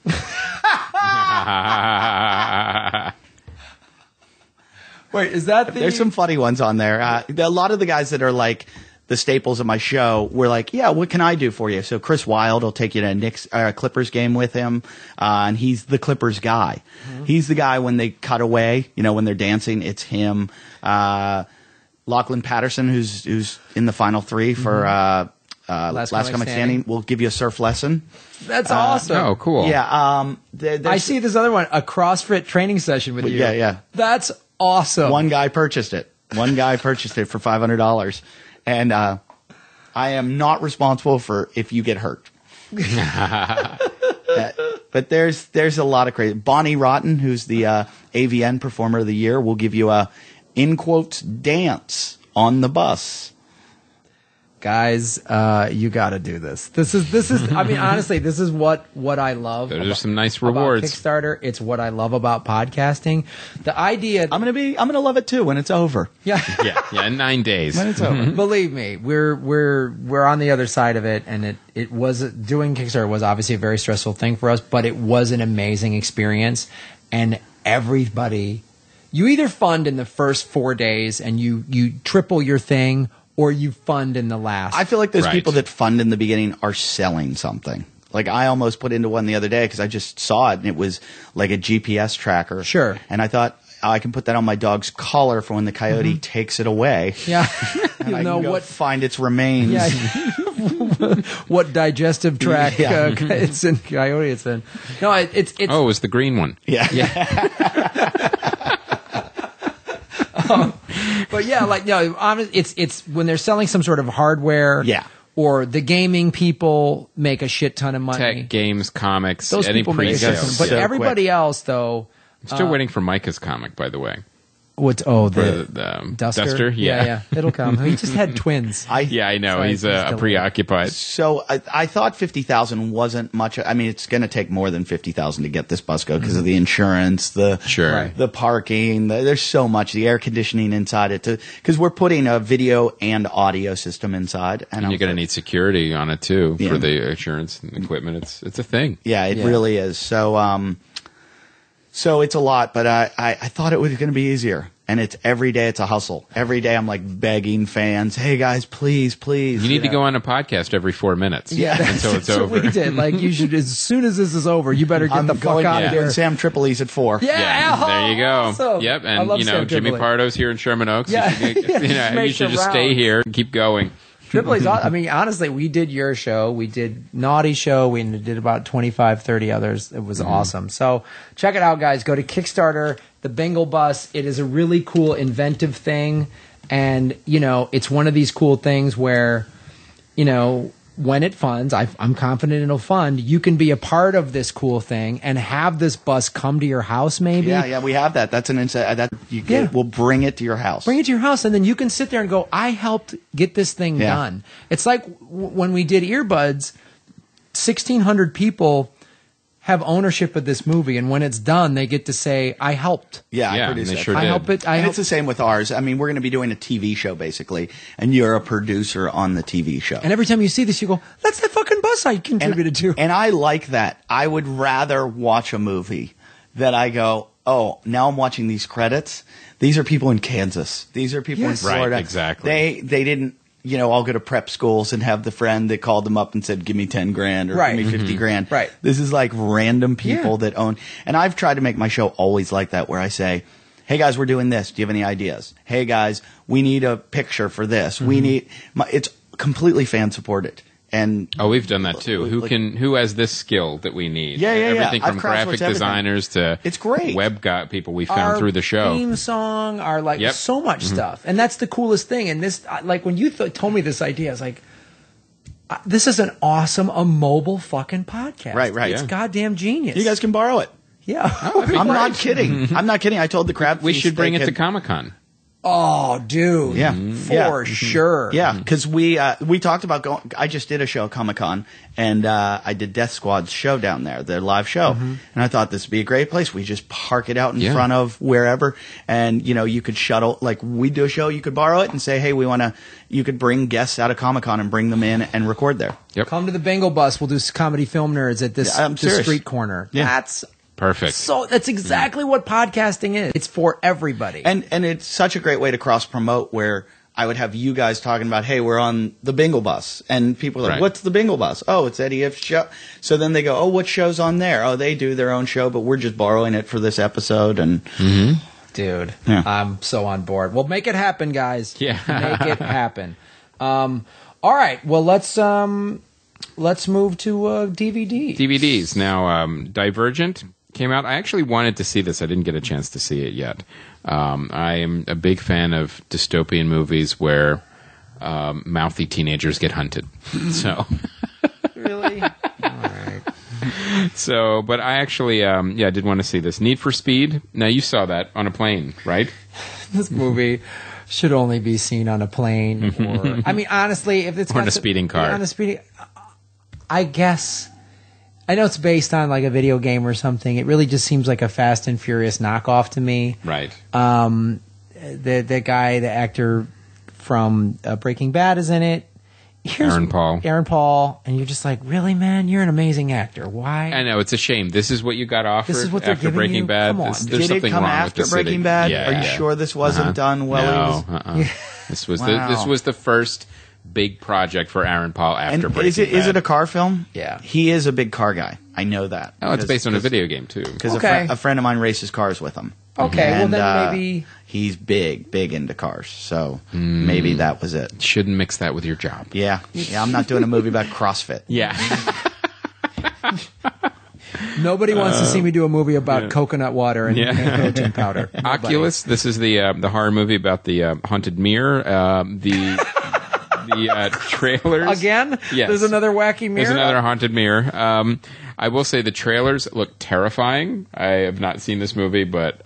Wait, is that There's some funny ones on there. A lot of the guys that are like the staples of my show were like, yeah, what can I do for you? So Chris Wilde will take you to a Knicks Clippers game with him, and he's the Clippers guy. Mm-hmm. He's the guy when they cut away, when they're dancing, it's him. Lachlan Patterson, who's in the final three for Last Comic Standing, will give you a surf lesson. That's awesome. Oh, cool. Yeah. I see this other one, a CrossFit training session with you. Yeah. That's awesome. One guy purchased it. For $500. And I am not responsible for if you get hurt. But there's a lot of crazy. Bonnie Rotten, who's the AVN Performer of the Year, will give you a, in quotes, dance on the bus. Guys, you got to do this. This is. I mean, honestly, this is what I love. There's some nice rewards. Kickstarter. It's what I love about podcasting. The idea. I'm gonna love it too when it's over. Yeah. yeah. 9 days. When it's over. Believe me, we're on the other side of it, and it was doing Kickstarter was obviously a very stressful thing for us, but it was an amazing experience, and everybody. You either fund in the first 4 days and you triple your thing, or you fund in the last. I feel like those people that fund in the beginning are selling something. Like I almost put into one the other day because I just saw it and it was like a GPS tracker. Sure. And I thought I can put that on my dog's collar for when the coyote takes it away. Yeah. And I can go find its remains. Yeah. What digestive tract it's in, coyote it's in. No, it's Oh, it was the green one. Yeah. But yeah, it's when they're selling some sort of hardware, or the gaming people make a shit ton of money. Tech, games, comics, those any people make a shit ton. But everybody else, though, I'm still waiting for Micah's comic, by the way. What's the Duster? Yeah, it'll come. He just had twins. I know. So he's preoccupied. So I thought 50,000 wasn't much. I mean, it's going to take more than 50,000 to get this bus go because of the insurance, the parking. There's so much. The air conditioning inside it, because we're putting a video and audio system inside, and you're going to need security on it too for the insurance and equipment. It's a thing. Yeah, it really is. So it's a lot, but I thought it was going to be easier. And it's every day it's a hustle. Every day I'm like begging fans, hey guys, please. You need to go on a podcast every 4 minutes until it's over. What we did. Like you should, as soon as this is over, you better get the fuck out of here. Sam Tripoli's at 4. Yeah, there you go. Awesome. Yep, and Jimmy Pardo's here in Sherman Oaks. You should just stay here and keep going. Tripoli's, I mean, honestly, we did your show. We did Naughty Show. We did about 25, 30 others. It was awesome. So check it out, guys. Go to Kickstarter, the Bingle Bus. It is a really cool, inventive thing. And, it's one of these cool things where, when it funds, I'm confident it'll fund. You can be a part of this cool thing and have this bus come to your house, maybe. Yeah, we have that. That's an insight. We'll bring it to your house. Bring it to your house, and then you can sit there and go, I helped get this thing done. It's like when we did Earbuds, 1,600 people have ownership of this movie, and when it's done, they get to say, I helped. Yeah, I produced it. Sure I help it. It's the same with ours. I mean, we're going to be doing a TV show, basically, and you're a producer on the TV show. And every time you see this, you go, that's the fucking bus I contributed to. And I like that. I would rather watch a movie that I go, oh, now I'm watching these credits. These are people in Kansas. These are people in Florida. Right, exactly. They didn't, all go to prep schools and have the friend that called them up and said, give me 10 grand or give me 50 grand. Right. This is like random people that own. And I've tried to make my show always like that, where I say, hey guys, we're doing this. Do you have any ideas? Hey guys, we need a picture for this. We need, it's completely fan supported. And we've done that too. Who has this skill that we need? Yeah. Everything from graphic designers to it's great. Web people we found through the show. Theme song, so much stuff, and that's the coolest thing. And this, when you told me this idea, I was like, this is a mobile fucking podcast. Right. It's goddamn genius. You guys can borrow it. Yeah, I'm not kidding. I'm not kidding. I told the crab. We should bring it to Comic-Con. Oh, dude. Yeah. For sure. Yeah, because we talked about going. I just did a show at Comic-Con, and I did Death Squad's show down there, their live show. And I thought this would be a great place. We just park it out in front of wherever, and, you could shuttle. Like, we do a show, you could borrow it and say, hey, you could bring guests out of Comic-Con and bring them in and record there. Yep. Come to the Bingle Bus. We'll do comedy film nerds at this serious. street corner. Yeah. That's Perfect. So that's exactly what podcasting is. It's for everybody. And it's such a great way to cross promote where I would have you guys talking about, hey, we're on the Bingle Bus. And people are like, what's the Bingle Bus? Oh, it's Eddie Ifft's show. So then they go, oh, what show's on there? Oh, they do their own show, but we're just borrowing it for this episode. And Dude, Yeah. I'm so on board. Well, make it happen, guys. Yeah. Make it happen. All right. Well, let's move to DVD. DVDs. Now, Divergent came out. I actually wanted to see this. I didn't get a chance to see it yet. I am a big fan of dystopian movies where mouthy teenagers get hunted. So, Really? All right. so, but I actually, I did want to see this. Need for Speed. Now, you saw that on a plane, right? This movie should only be seen on a plane, or I mean, honestly, if it's Or in got a speeding car. on a speeding, I guess. I know it's based on like a video game or something. It really just seems like a Fast and Furious knockoff to me. Right. The guy, the actor from Breaking Bad, is in it. Aaron Paul. Aaron Paul, and you're just like, really, man? You're an amazing actor. Why? I know, it's a shame. This is what you got offered This is what they're after giving Breaking you? Bad. Come on. There's did it something come wrong after with the Breaking city. Bad? Yeah, Are you yeah. sure this wasn't done while he was... This was Wow. this was the first big project for Aaron Paul after And Breaking is it Bad. a car film? Yeah. He is a big car guy. I know that. Oh, it's based on a video game too. Because Okay. a friend of mine races cars with him. Okay, well And, then maybe. he's big into cars. So maybe that was it. Shouldn't mix that with your job. Yeah. I'm not doing a movie about CrossFit. Yeah. Nobody wants to see me do a movie about coconut water and, Yeah. and protein powder. Nobody. Oculus. This is the horror movie about the haunted mirror. The trailers Again? Yes. There's another wacky mirror. There's another haunted mirror. I will say the trailers look terrifying. I have not seen this movie, but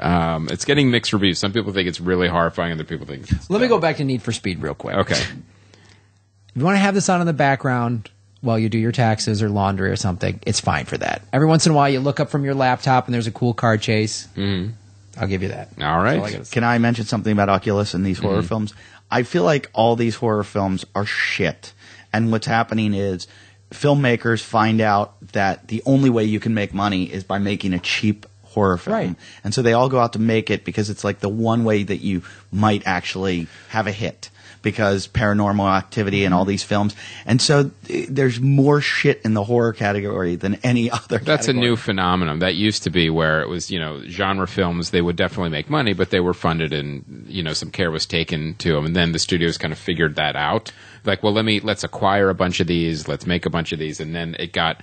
it's getting mixed reviews. Some people think it's really horrifying, other people think it's Let me go back to Need for Speed real quick. Okay. If you want to have this on in the background while you do your taxes or laundry or something, it's fine for that. Every once in a while, you look up from your laptop and there's a cool car chase. I'll give you that. All right. That's all I gotta say. Can I mention something about Oculus and these horror films? I feel like all these horror films are shit. And what's happening is filmmakers find out that the only way you can make money is by making a cheap horror film. Right. And so they all go out to make it because it's like the one way that you might actually have a hit. Because Paranormal Activity and all these films. And so there's more shit in the horror category than any other That's category. a new phenomenon. That used to be where it was, genre films, they would definitely make money, but they were funded and, some care was taken to them. And then the studios kind of figured that out. Like, well, let's acquire a bunch of these, let's make a bunch of these. And then it got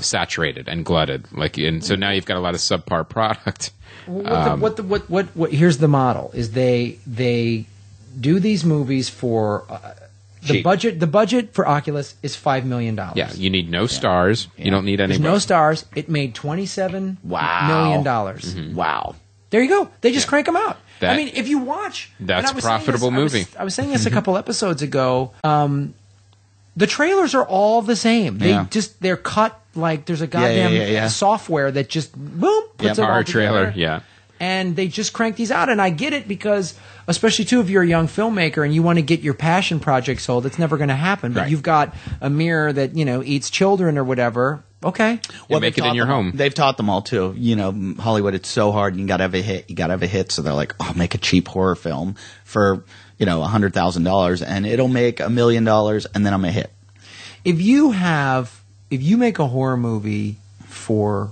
saturated and glutted. And so now you've got a lot of subpar product. Here's the model: is they do these movies for the Cheap. budget. The budget for Oculus is $5 million. Yeah, you need no stars. You don't need There's anybody. no stars. It made $27 million dollars. Wow. There you go. They just crank them out. That- I mean, if you watch, That's and I was profitable saying this- movie. I was saying this a couple episodes ago. The trailers are all the same. They're cut like there's a goddamn yeah. software that just boom puts them all Horror together. trailer, yeah. And they just crank these out, and I get it because, especially too, if you're a young filmmaker and you want to get your passion project sold, it's never going to happen. But Right. you've got a mirror that eats children or whatever. Okay, Well, make they've it in taught your them- home. They've taught them all too. Hollywood, it's so hard. You got to have a hit. You got to have a hit. So they're like, oh, make a cheap horror film for $100,000, and it'll make $1 million, and then I'm a hit. if you make a horror movie for,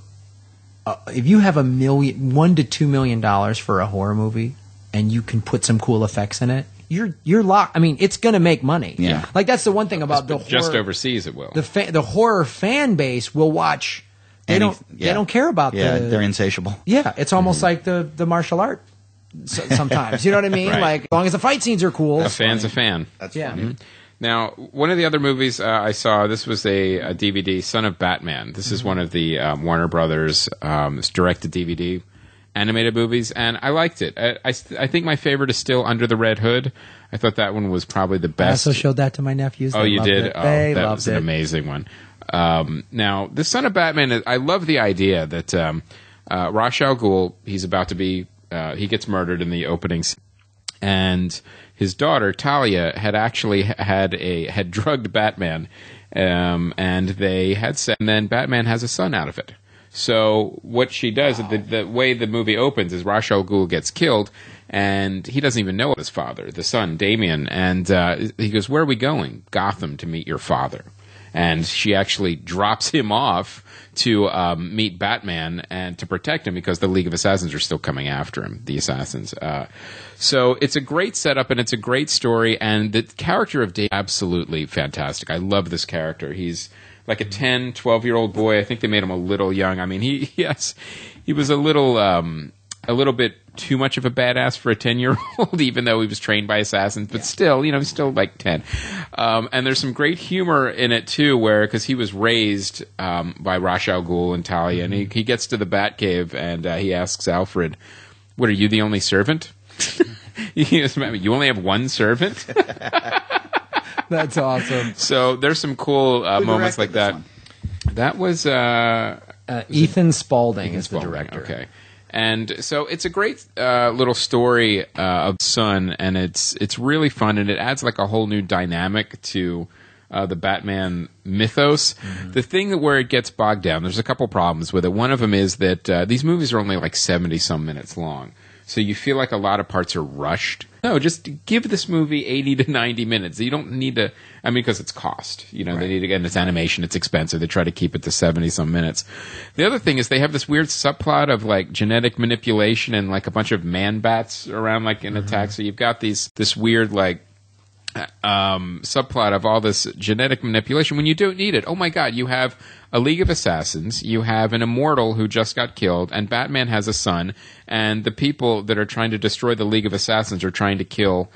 if you have $1 to $2 million for a horror movie, and you can put some cool effects in it, you're locked. I mean, it's going to make money. Yeah. Like that's the one thing about the horror. Just overseas it will. The horror fan base will watch. They don't care about they're insatiable. Yeah, it's almost like the martial art. Sometimes you know what I mean. Right. Like as long as the fight scenes are cool. A fan's a fan. That's Yeah. funny. Now, one of the other movies I saw, this was a DVD, Son of Batman. This is one of the Warner Brothers direct-to-DVD animated movies, and I liked it. I think my favorite is still Under the Red Hood. I thought that one was probably the I best. also showed that to my nephews. Oh, They you loved did? It. Oh, They that loved was an it. amazing one. Now, the Son of Batman, I love the idea that Ra's al Ghul, he's about to be, he gets murdered in the opening scene, and his daughter Talia had actually had drugged Batman, and they had sex, and then Batman has a son out of it. So what she does, the way the movie opens is Ra's al Ghul gets killed, and he doesn't even know his father, the son, Damien. And he goes, "Where are we going?" "Gotham, to meet your father." And she actually drops him off to meet Batman and to protect him because the League of Assassins are still coming after him, the assassins. So it's a great setup and it's a great story. And the character of Dave, absolutely fantastic. I love this character. He's like a 10, 12-year-old boy. I think they made him a little young. I mean, he was a little bit too much of a badass for a 10-year-old, even though he was trained by assassins. But still, he's still like 10. And there's some great humor in it, too, because he was raised by Ra's al Ghul and Talia. And he gets to the Batcave, and he asks Alfred, "What, are you the only servant?" He goes, "You only have one servant?" That's awesome. So there's some cool moments like that. That was... Ethan Spalding is the director. Okay. And so it's a great little story of son, and it's really fun, and it adds like a whole new dynamic to the Batman mythos. Mm-hmm. The thing where it gets bogged down, there's a couple problems with it. One of them is that these movies are only like 70-some minutes long. So you feel like a lot of parts are rushed. No, just give this movie 80 to 90 minutes. You don't need to, because it's cost. They need to get, and it's animation, it's expensive. They try to keep it to 70-some minutes. The other thing is they have this weird subplot of like genetic manipulation and like a bunch of man-bats around like in attack. So you've got this weird like subplot of all this genetic manipulation when you don't need it. Oh my God, you have a League of Assassins, you have an immortal who just got killed, and Batman has a son, and the people that are trying to destroy the League of Assassins are trying to kill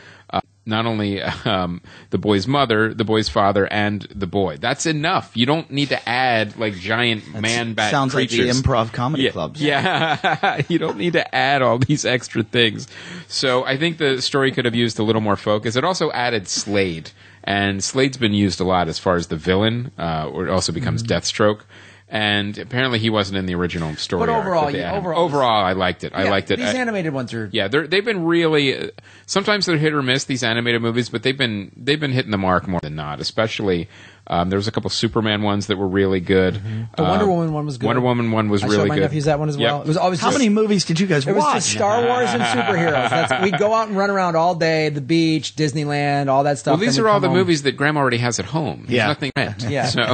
not only the boy's mother, the boy's father, and the boy. That's enough. You don't need to add like giant man-bat sounds creatures. Like the improv comedy clubs. Yeah. You don't need to add all these extra things. So I think the story could have used a little more focus. It also added Slade. And Slade's been used a lot as far as the villain, or it also becomes Deathstroke. And apparently he wasn't in the original story. But overall, overall, I liked it. I liked it. These animated ones are... Yeah, they've been really... sometimes they're hit or miss, these animated movies, but they've been hitting the mark more than not, especially... there was a couple Superman ones that were really good. Mm-hmm. The Wonder Woman one was good. Wonder Woman one was really good. I good. showed my nephews that one as well. Yep. It was always How many movies did you guys watch? It was just Star Wars and superheroes. We'd go out and run around all day, the beach, Disneyland, all that stuff. Well, these are all the movies that Grandma already has at home. There's nothing rent. Yeah. So.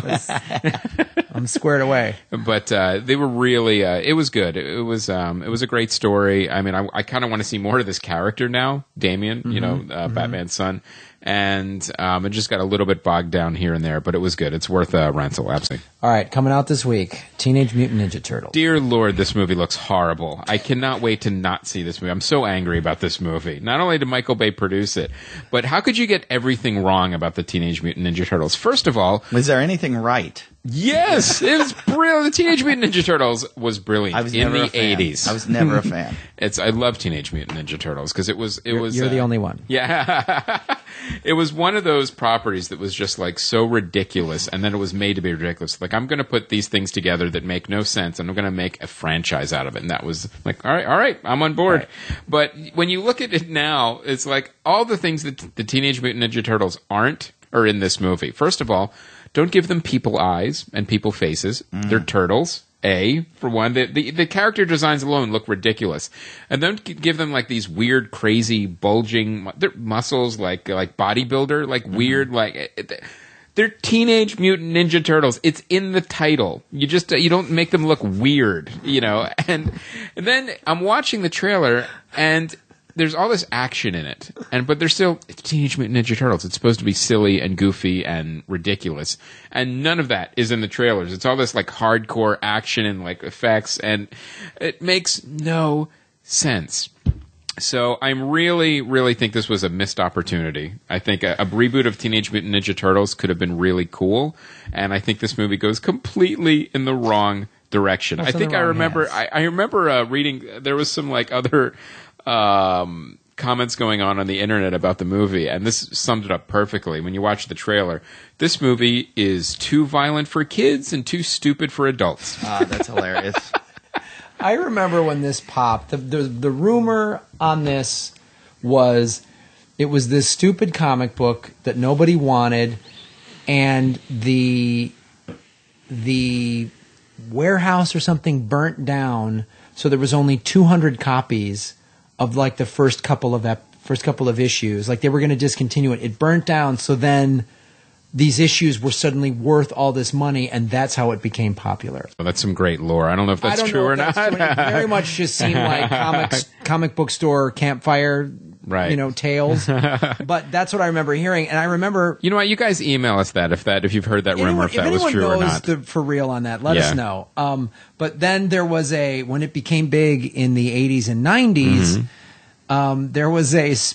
I'm squared away. But they were really... it was good. It was a great story. I mean, I kind of want to see more of this character now, Damien, Batman's son. And it just got a little bit bogged down here and there, but it was good. It's worth a rental, absolutely. All right, coming out this week, Teenage Mutant Ninja Turtles. Dear Lord, this movie looks horrible. I cannot wait to not see this movie. I'm so angry about this movie. Not only did Michael Bay produce it, but how could you get everything wrong about the Teenage Mutant Ninja Turtles? First of all... Was there anything right? Yes, it was brilliant. The Teenage Mutant Ninja Turtles was brilliant in the 80s. I was never a fan. I love Teenage Mutant Ninja Turtles because it was. You're the only one. Yeah, it was one of those properties that was just like so ridiculous, and then it was made to be ridiculous. Like I'm going to put these things together that make no sense, and I'm going to make a franchise out of it. And that was like, all right, I'm on board. Right. But when you look at it now, it's like all the things that the Teenage Mutant Ninja Turtles aren't are in this movie. First of all. Don't give them people eyes and people faces. They're turtles. For one, the character designs alone look ridiculous, and don't give them like these weird, crazy, bulging muscles, like bodybuilder, like weird, like they're Teenage Mutant Ninja Turtles. It's in the title. You don't make them look weird, And then I'm watching the trailer and. There's all this action in it, but they're still Teenage Mutant Ninja Turtles. It's supposed to be silly and goofy and ridiculous, and none of that is in the trailers. It's all this like hardcore action and like effects, and it makes no sense. So I'm really think this was a missed opportunity. I think a reboot of Teenage Mutant Ninja Turtles could have been really cool, and I think this movie goes completely in the wrong direction. I think I remember reading there was some like other. Comments going on the internet about the movie, and this summed it up perfectly. When you watch the trailer, this movie is too violent for kids and too stupid for adults. That's hilarious. I remember when this popped, the rumor on this was it was this stupid comic book that nobody wanted, and the warehouse or something burnt down, so there was only 200 copies of like the first couple of issues. Like they were going to discontinue it. It burnt down, so then these issues were suddenly worth all this money, and that's how it became popular. Well, that's some great lore. I don't know if that's true or not. It very much just seemed like comic book store campfire, tales. But that's what I remember hearing, and I remember. You know what? You guys email us that if you've heard that rumor, if that was true or not. If anyone knows for real on that, let us know. But then there was when it became big in the 80s and 90s, there was a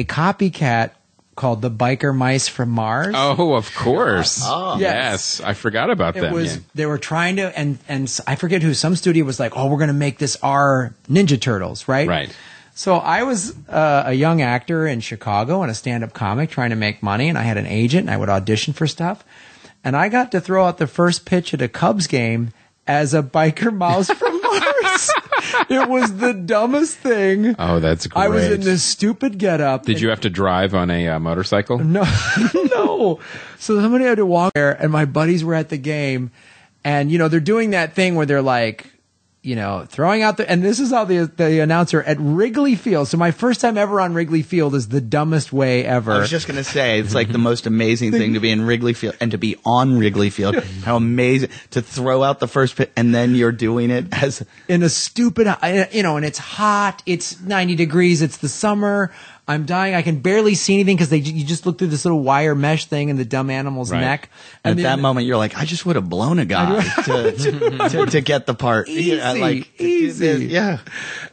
copycat called the Biker Mice from Mars. Oh, of course. Oh. Yes. I forgot about them. They were trying to, and I forget who, some studio was like, oh, we're going to make this our Ninja Turtles, right? Right. So I was a young actor in Chicago and a stand-up comic trying to make money, and I had an agent, and I would audition for stuff. And I got to throw out the first pitch at a Cubs game as a biker mouse from Mars. It was the dumbest thing. Oh, that's great. I was in this stupid getup. Did you have to drive on a motorcycle? No, no. So somebody had to walk there, and my buddies were at the game, and they're doing that thing where they're like, throwing out and this is how the announcer at Wrigley Field. So my first time ever on Wrigley Field is the dumbest way ever. I was just going to say, it's like the most amazing thing to be in Wrigley Field and to be on Wrigley Field. How amazing to throw out the first pitch and then you're doing it as in a stupid, and it's hot. It's 90 degrees. It's the summer. I'm dying. I can barely see anything because you just look through this little wire mesh thing in the dumb animal's neck. And at that moment, you're like, I just would have blown a guy to get the part. Easy. Yeah.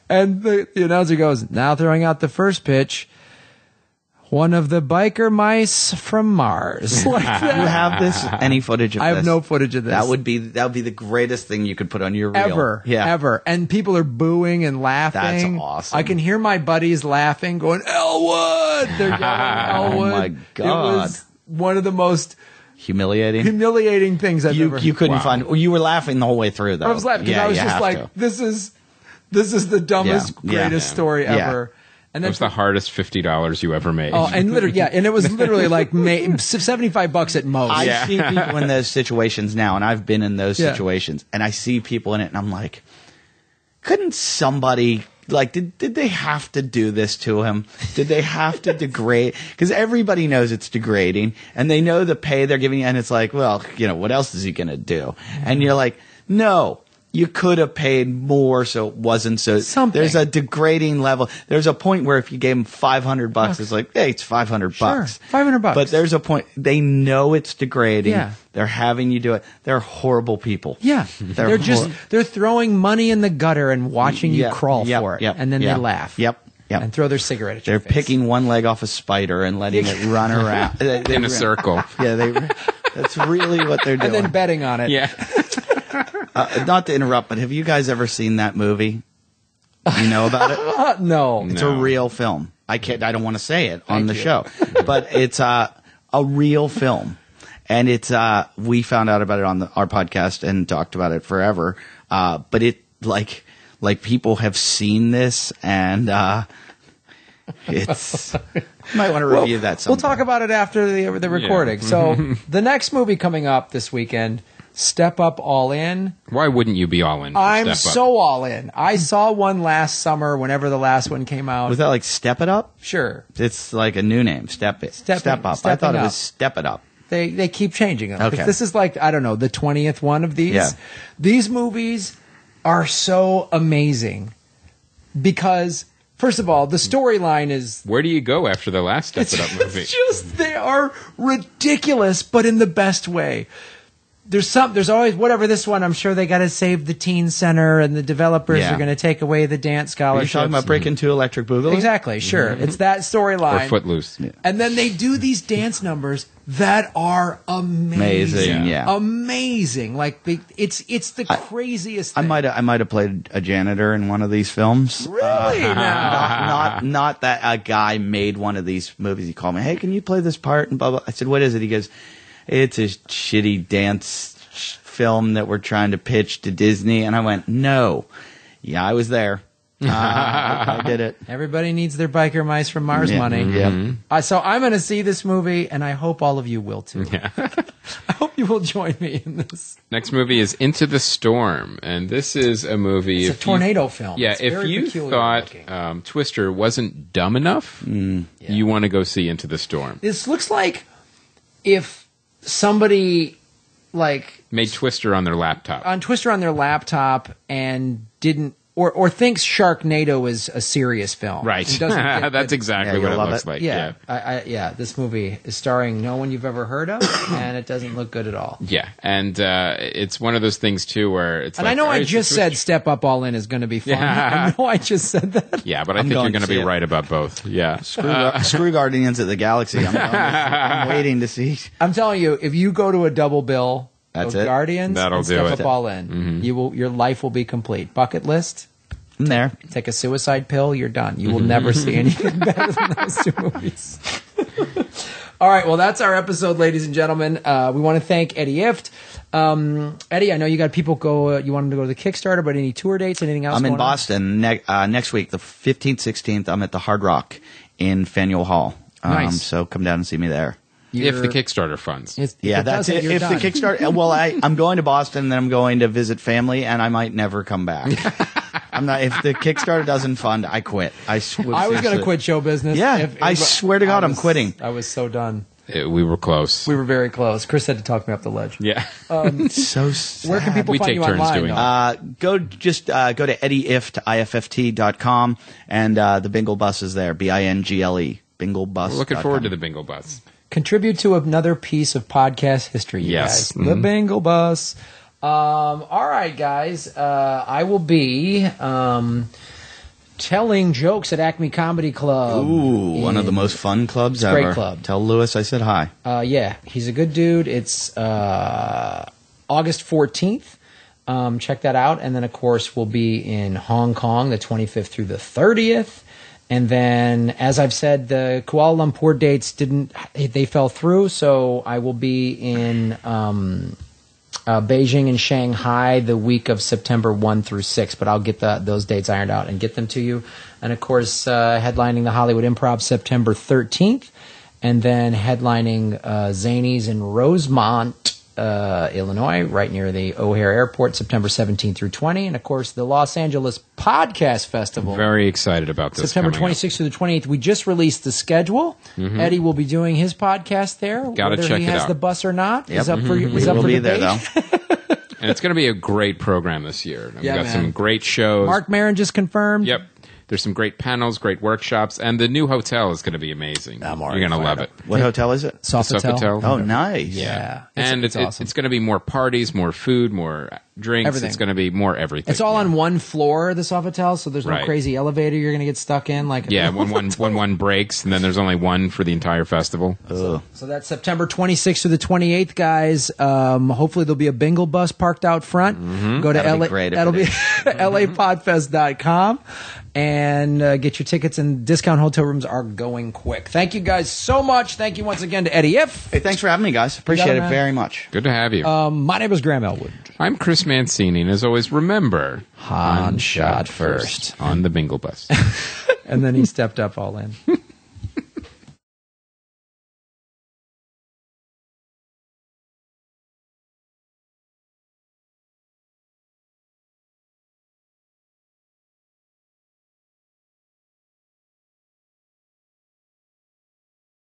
And the announcer goes, now throwing out the first pitch, one of the biker mice from Mars. Like that. You have this? Any footage of this? I have no footage of this. That would be the greatest thing you could put on your reel. Ever. And people are booing and laughing. That's awesome. I can hear my buddies laughing, going, Elwood! They're yelling Elwood. Oh my God. It was one of the most humiliating things I've ever. You couldn't find. You were laughing the whole way through, though. I was laughing because I was just like, this is the dumbest, greatest story ever. And that was the hardest $50 you ever made. Oh, and literally, and it was literally like $75 at most. I see people in those situations now, and I've been in those situations, and I see people in it, and I'm like, couldn't somebody, like, did they have to do this to him? Did they have to degrade? Because everybody knows it's degrading, and they know the pay they're giving you, and it's like, well, what else is he going to do? And you're like, no. You could have paid more so it wasn't so. Something. There's a degrading level. There's a point where if you gave them $500, it's like, hey, it's $500. Sure, $500. But there's a point. They know it's degrading. Yeah. They're having you do it. They're horrible people. Yeah. They're throwing money in the gutter and watching you crawl for it. And then they laugh. Yep. And throw their cigarette at your face. They're picking one leg off a spider and letting it run around. In a circle. Yeah, that's really what they're doing. And then betting on it. Yeah. Not to interrupt, but have you guys ever seen that movie? You know about it? No. It's a real film. I don't want to say it on the show, but it's a real film, and it's we found out about it on our podcast and talked about it forever. But it like people have seen this, and it's might want to review that sometime. We'll talk about it after the recording. So the next movie coming up this weekend, Step Up All In. Why wouldn't you be all in? I'm so all in. I saw one last summer whenever the last one came out. Was that like Step It Up? Sure. It's like a new name. Step Up. I thought it was Step It Up. They keep changing them. Okay. This is like, I don't know, the 20th one of these. Yeah. These movies are so amazing because, first of all, the storyline is... Where do you go after the last Step It Up movie? It's just, they are ridiculous, but in the best way. There's always, whatever this one, I'm sure they got to save the teen center and the developers are going to take away the dance scholarships. Are you talking about Breaking Two Electric Boogaloo? Exactly, sure. It's that storyline. Or Footloose. Yeah. And then they do these dance numbers that are amazing. Amazing. Like, it's the craziest thing. I might have played a janitor in one of these films. Really? Not that a guy made one of these movies. He called me, hey, can you play this part? And blah, blah. I said, what is it? He goes, it's a shitty dance film that we're trying to pitch to Disney. And I went, no. Yeah, I was there. I did it. Everybody needs their Biker Mice from Mars money. Yeah. So I'm going to see this movie, and I hope all of you will too. Yeah. I hope you will join me in this. Next movie is Into the Storm, and this is a movie. It's a tornado film. Yeah, It's if very you peculiar thought looking. Twister wasn't dumb enough, you want to go see Into the Storm. This looks like if somebody like Made Twister on their laptop. on Twister on their laptop and didn't or thinks Sharknado is a serious film. Right. And doesn't get That's that- exactly Yeah, what it you'll love looks it. like. Yeah. This movie is starring no one you've ever heard of, and it doesn't look good at all. Yeah, and it's one of those things too where it's. And like, I know all I right, just so said Twister- Step Up All In is going to be fun. Yeah. I know I just said that. Yeah, but I I'm think you're going going to to be see it. right about both. Yeah. Screw Guardians of the Galaxy. I'm waiting to see. I'm telling you, if you go to a double bill That's of it. Guardians That'll and do Step it. Up All In, your life will be complete. Bucket list. I'm there. Take a suicide pill, you're done. You will never see anything better than those two movies. All right, well, that's our episode, ladies and gentlemen. We want to thank Eddie Ifft. Eddie, I know you got people you wanted to go to the Kickstarter, but any tour dates, anything else I'm in going on? Boston next week, the 15th, 16th. I'm at the Hard Rock in Faneuil Hall. Nice. So come down and see me there. If the Kickstarter funds. Yeah, that's it. If the Kickstarter, well, I'm going to Boston, then I'm going to visit family, and I might never come back. I'm not. If the Kickstarter doesn't fund, I quit. I was going to quit show business. Yeah, I swear to God, I'm quitting. I was so done. We were close. We were very close. Chris had to talk me up the ledge. Yeah. So sad. Where can people We find take you turns online? doing though? Go to Eddie Ifft, IFFT.com, and the Bingle Bus is there. BINGLE. Bingle Bus. We're looking forward to the Bingle Bus. Contribute to another piece of podcast history, you Yes. guys. The Bingle Bus. All right, guys. I will be telling jokes at Acme Comedy Club. Ooh, one of the most fun clubs ever. great club. Tell Lewis I said hi. Yeah, he's a good dude. It's August 14th. Check that out. And then, of course, we'll be in Hong Kong the 25th through the 30th. And then, as I've said, the Kuala Lumpur dates they fell through. So I will be in Beijing and Shanghai the week of September 1 through 6. But I'll get those dates ironed out and get them to you. And, of course, headlining the Hollywood Improv September 13th. And then headlining Zanies in Rosemont, Illinois, right near the O'Hare Airport, September 17th through 20. And, of course, the Los Angeles Podcast Festival. Very excited about this. September coming up. 26th through the 28th. We just released the schedule. Eddie will be doing his podcast there. Gotta whether check he it has out. the bus or not Yep. is up for We is up will for be there, debate. though. And it's going to be a great program this year. We've Yeah, got man. some great shows. Mark Maron just confirmed. Yep. There's some great panels, great workshops, and the new hotel is going to be amazing. I'm You're already going to fired love up. it. What hotel is it? Sofitel. Oh, nice. Yeah. And it's awesome. going to be more parties, more food, more drinks. Everything. It's going to be more everything. It's all on one floor, the Sofitel, so there's no Right. crazy elevator you're going to get stuck in. Like Yeah, when one breaks, and then there's only one for the entire festival. Ugh. So that's September 26th through the 28th, guys. Hopefully there'll be a Bingle Bus parked out front. Go to That'll be LA, great if that'll it be lapodfest.com and get your tickets. And discount hotel rooms are going quick. Thank you guys so much. Thank you once again to Eddie Ifft. Hey, thanks for having me, guys. Appreciate it man. very much. Good to have you. My name is Graham Elwood. I'm Chris Mancini, and as always, remember, Han shot first. on the Bingle Bus. And then he stepped up all in.